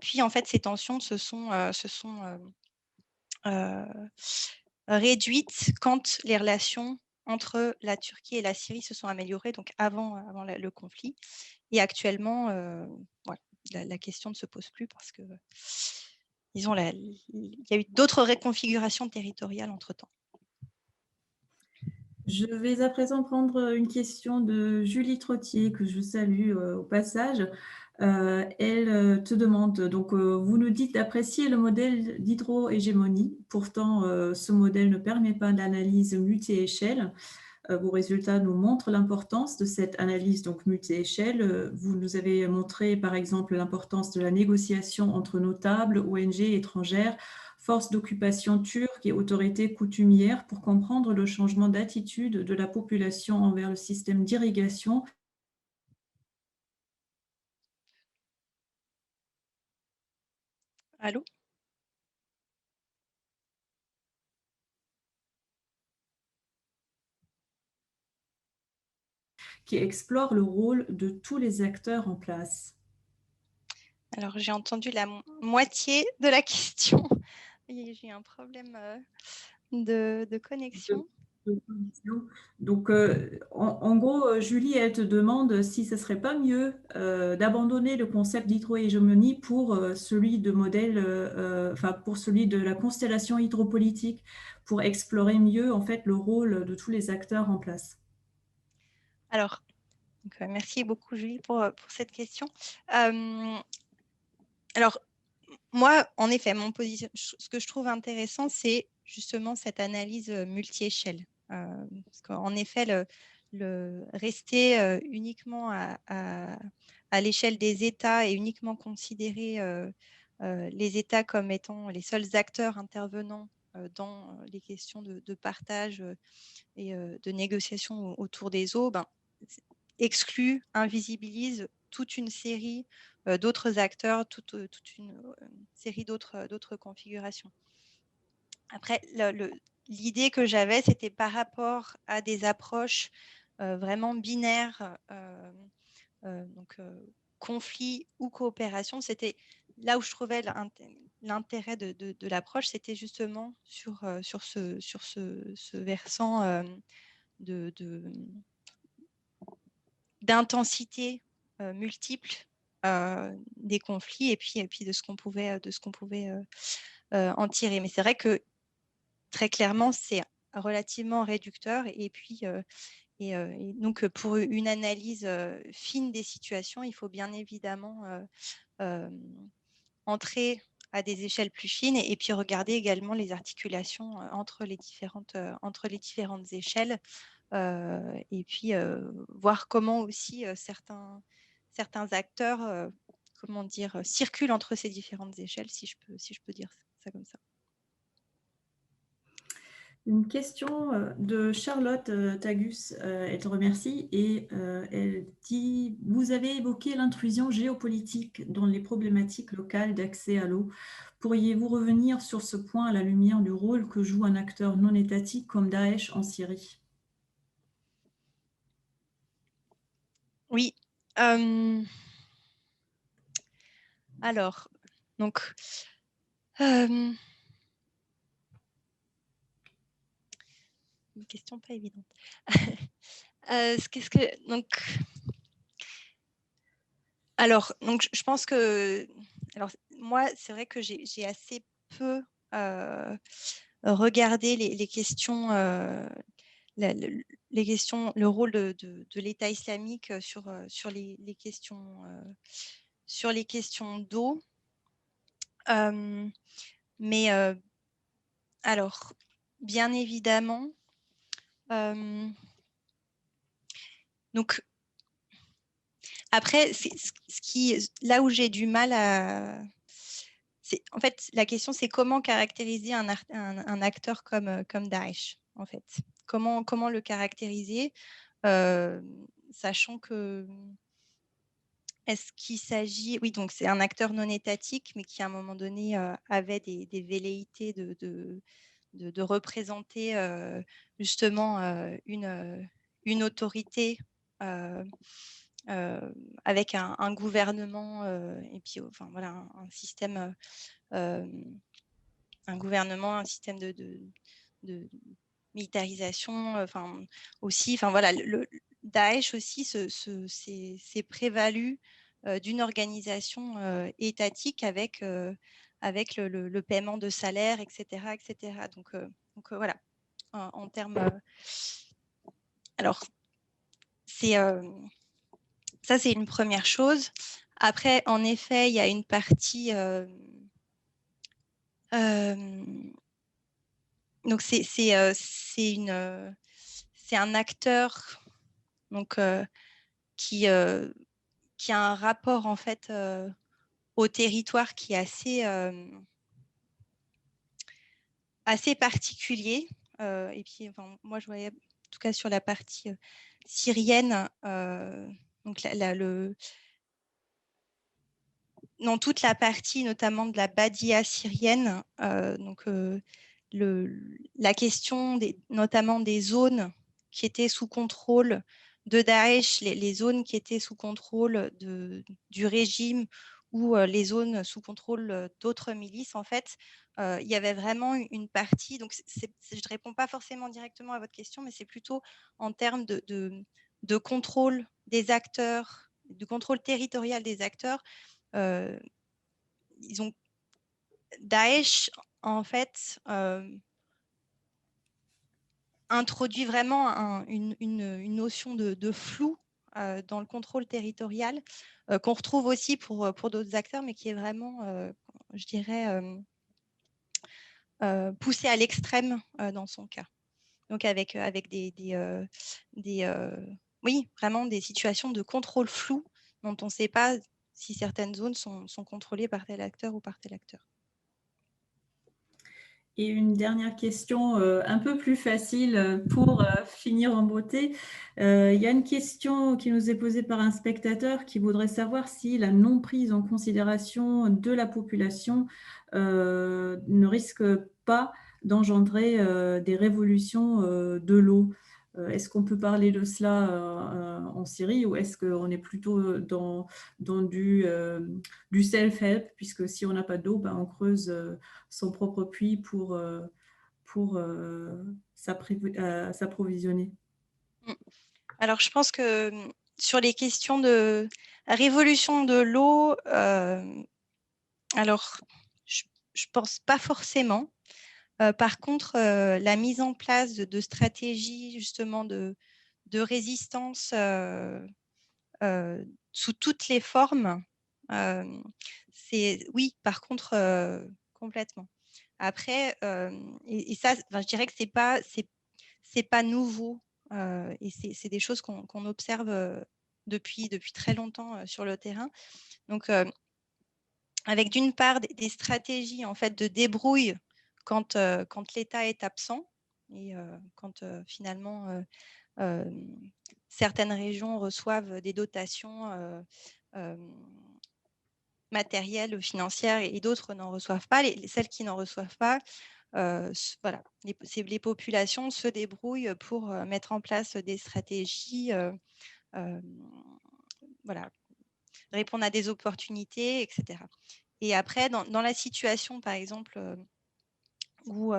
puis en fait, ces tensions se sont réduite quand les relations entre la Turquie et la Syrie se sont améliorées, donc avant le conflit. Et actuellement, voilà, la question ne se pose plus parce que, disons, il y a eu d'autres réconfigurations territoriales entre-temps. Je vais à présent prendre une question de Julie Trottier, que je salue au passage. Elle te demande, donc vous nous dites d'apprécier le modèle d'hydro-hégémonie. Pourtant, ce modèle ne permet pas d'analyse multi-échelle. Vos résultats nous montrent l'importance de cette analyse donc multi-échelle. Vous nous avez montré par exemple l'importance de la négociation entre notables, ONG étrangères, forces d'occupation turques et autorités coutumières pour comprendre le changement d'attitude de la population envers le système d'irrigation Allô ? qui explore le rôle de tous les acteurs en place. Alors, j'ai entendu la moitié de la question. J'ai un problème de connexion. Donc, en gros, Julie, elle te demande si ce ne serait pas mieux d'abandonner le concept d'hydrohégémonie pour celui de modèle, enfin pour celui de la constellation hydropolitique, pour explorer mieux en fait le rôle de tous les acteurs en place. Alors, donc, merci beaucoup Julie pour cette question. Alors, moi, en effet, ce que je trouve intéressant, c'est justement cette analyse multi-échelle. Parce qu'en effet, rester uniquement à l'échelle des États et uniquement considérer les États comme étant les seuls acteurs intervenant dans les questions de partage et de négociation autour des eaux, exclut, invisibilise toute une série d'autres acteurs, toute une série d'autres configurations. Après, l'idée que j'avais, c'était par rapport à des approches vraiment binaires, donc conflit ou coopération, c'était là où je trouvais l'intérêt de l'approche, c'était justement sur ce versant d'intensité multiple des conflits et puis de ce qu'on pouvait en tirer. Mais c'est vrai que très clairement, c'est relativement réducteur. Et puis, et donc, pour une analyse fine des situations, il faut bien évidemment entrer à des échelles plus fines et puis regarder également les articulations entre les différentes échelles et puis voir comment aussi certains acteurs comment dire, circulent entre ces différentes échelles, si je peux dire ça comme ça. Une question de Charlotte Tagus, elle te remercie et elle dit: vous avez évoqué l'intrusion géopolitique dans les problématiques locales d'accès à l'eau. Pourriez-vous revenir sur ce point à la lumière du rôle que joue un acteur non étatique comme Daesh en Syrie? Oui. Alors, donc, une question pas évidente. Donc, alors, donc, je pense que, alors, moi, c'est vrai que j'ai assez peu regardé les questions, les questions, le rôle de l'État islamique sur les questions d'eau. Mais alors, bien évidemment, donc après, là où j'ai du mal à... En fait, la question, c'est comment caractériser un acteur comme Daesh, en fait. Comment le caractériser, sachant que... Est-ce qu'il s'agit... Oui, donc c'est un acteur non étatique, mais qui à un moment donné avait des velléités de représenter justement une autorité avec un gouvernement et puis enfin voilà un système un gouvernement, un système de militarisation, enfin aussi, enfin voilà, le Daesh aussi s'est prévalu d'une organisation étatique avec le paiement de salaire, etc., etc. Donc voilà, en termes, alors c'est ça, c'est une première chose. Après, en effet, il y a une partie donc c'est un acteur donc qui a un rapport en fait au territoire qui est assez particulier. Et puis enfin, moi je voyais en tout cas sur la partie syrienne donc dans toute la partie notamment de la Badia syrienne, donc la question notamment des zones qui étaient sous contrôle de Daesh, les zones qui étaient sous contrôle du régime ou les zones sous contrôle d'autres milices, en fait, il y avait vraiment une partie, donc je ne réponds pas forcément directement à votre question, mais c'est plutôt en termes de contrôle des acteurs, de contrôle territorial des acteurs. Ils ont Daesh en fait introduit vraiment une notion de flou dans le contrôle territorial qu'on retrouve aussi pour d'autres acteurs, mais qui est vraiment, je dirais, poussé à l'extrême dans son cas. Donc avec oui, vraiment des situations de contrôle flou dont on ne sait pas si certaines zones sont contrôlées par tel acteur ou par tel acteur. Et une dernière question un peu plus facile pour finir en beauté. Il y a une question qui nous est posée par un spectateur qui voudrait savoir si la non prise en considération de la population ne risque pas d'engendrer des révolutions de l'eau. Est-ce qu'on peut parler de cela en Syrie ou est-ce qu'on est plutôt dans du self-help, puisque si on n'a pas d'eau, ben, on creuse son propre puits pour s'approvisionner. Alors, je pense que sur les questions de révolution de l'eau, alors, je ne pense pas forcément. Par contre, la mise en place de stratégies justement de résistance sous toutes les formes, oui, par contre, complètement. Après, et ça, je dirais que c'est pas nouveau et c'est des choses qu'on observe depuis très longtemps sur le terrain. Donc, avec d'une part des stratégies en fait de débrouille quand l'État est absent et quand finalement certaines régions reçoivent des dotations matérielles ou financières et d'autres n'en reçoivent pas. Celles qui n'en reçoivent pas, voilà, les populations se débrouillent pour mettre en place des stratégies, voilà, répondre à des opportunités, etc. Et après, dans la situation, par exemple, où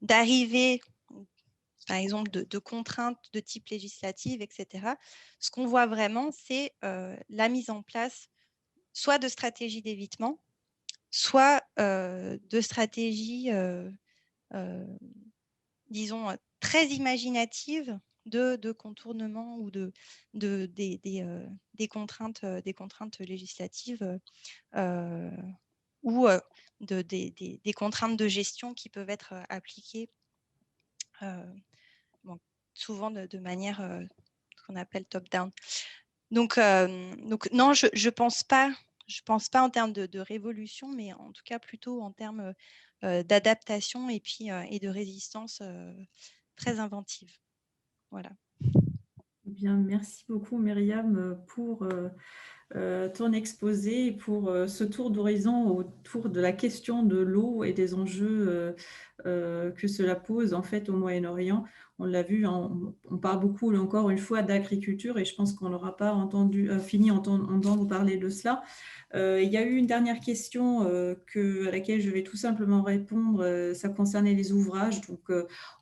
d'arriver, par exemple, de contraintes de type législative, etc., ce qu'on voit vraiment, c'est la mise en place soit de stratégies d'évitement, soit de stratégies, disons, très imaginatives de contournement ou des contraintes législatives ou des contraintes de gestion qui peuvent être appliquées bon, souvent de manière qu'on appelle top-down. Donc non, je ne pense pas en termes de révolution, mais en tout cas plutôt en termes d'adaptation et puis et de résistance très inventive. Voilà. Eh bien, merci beaucoup Myriam pour ton exposé et pour ce tour d'horizon autour de la question de l'eau et des enjeux que cela pose en fait au Moyen-Orient. On l'a vu, on parle beaucoup encore une fois d'agriculture et je pense qu'on n'aura pas fini entendre parler de cela. Il y a eu une dernière question à laquelle je vais tout simplement répondre. Ça concernait les ouvrages. Donc,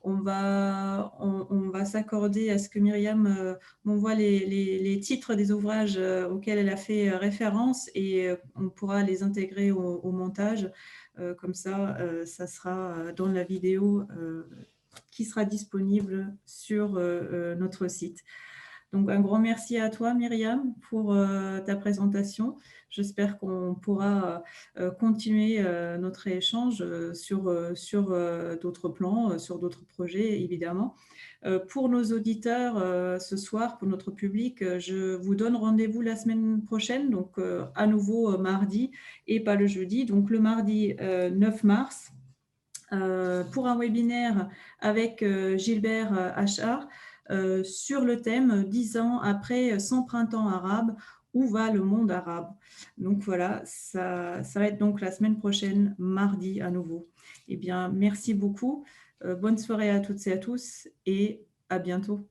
on va s'accorder à ce que Myriam m'envoie les titres des ouvrages auxquels elle a fait référence et on pourra les intégrer au montage. Comme ça, ça sera dans la vidéo qui sera disponible sur notre site. Donc, un grand merci à toi, Myriam, pour ta présentation. J'espère qu'on pourra continuer notre échange sur d'autres plans, sur d'autres projets, évidemment. Pour nos auditeurs ce soir, pour notre public, je vous donne rendez-vous la semaine prochaine, donc à nouveau mardi et pas le jeudi. Donc, le mardi 9 mars. Pour un webinaire avec Gilbert Achard sur le thème « 10 ans après 100 printemps arabes, où va le monde arabe ?» Donc voilà, ça va être donc la semaine prochaine, mardi à nouveau. Eh bien, merci beaucoup. Bonne soirée à toutes et à tous et à bientôt.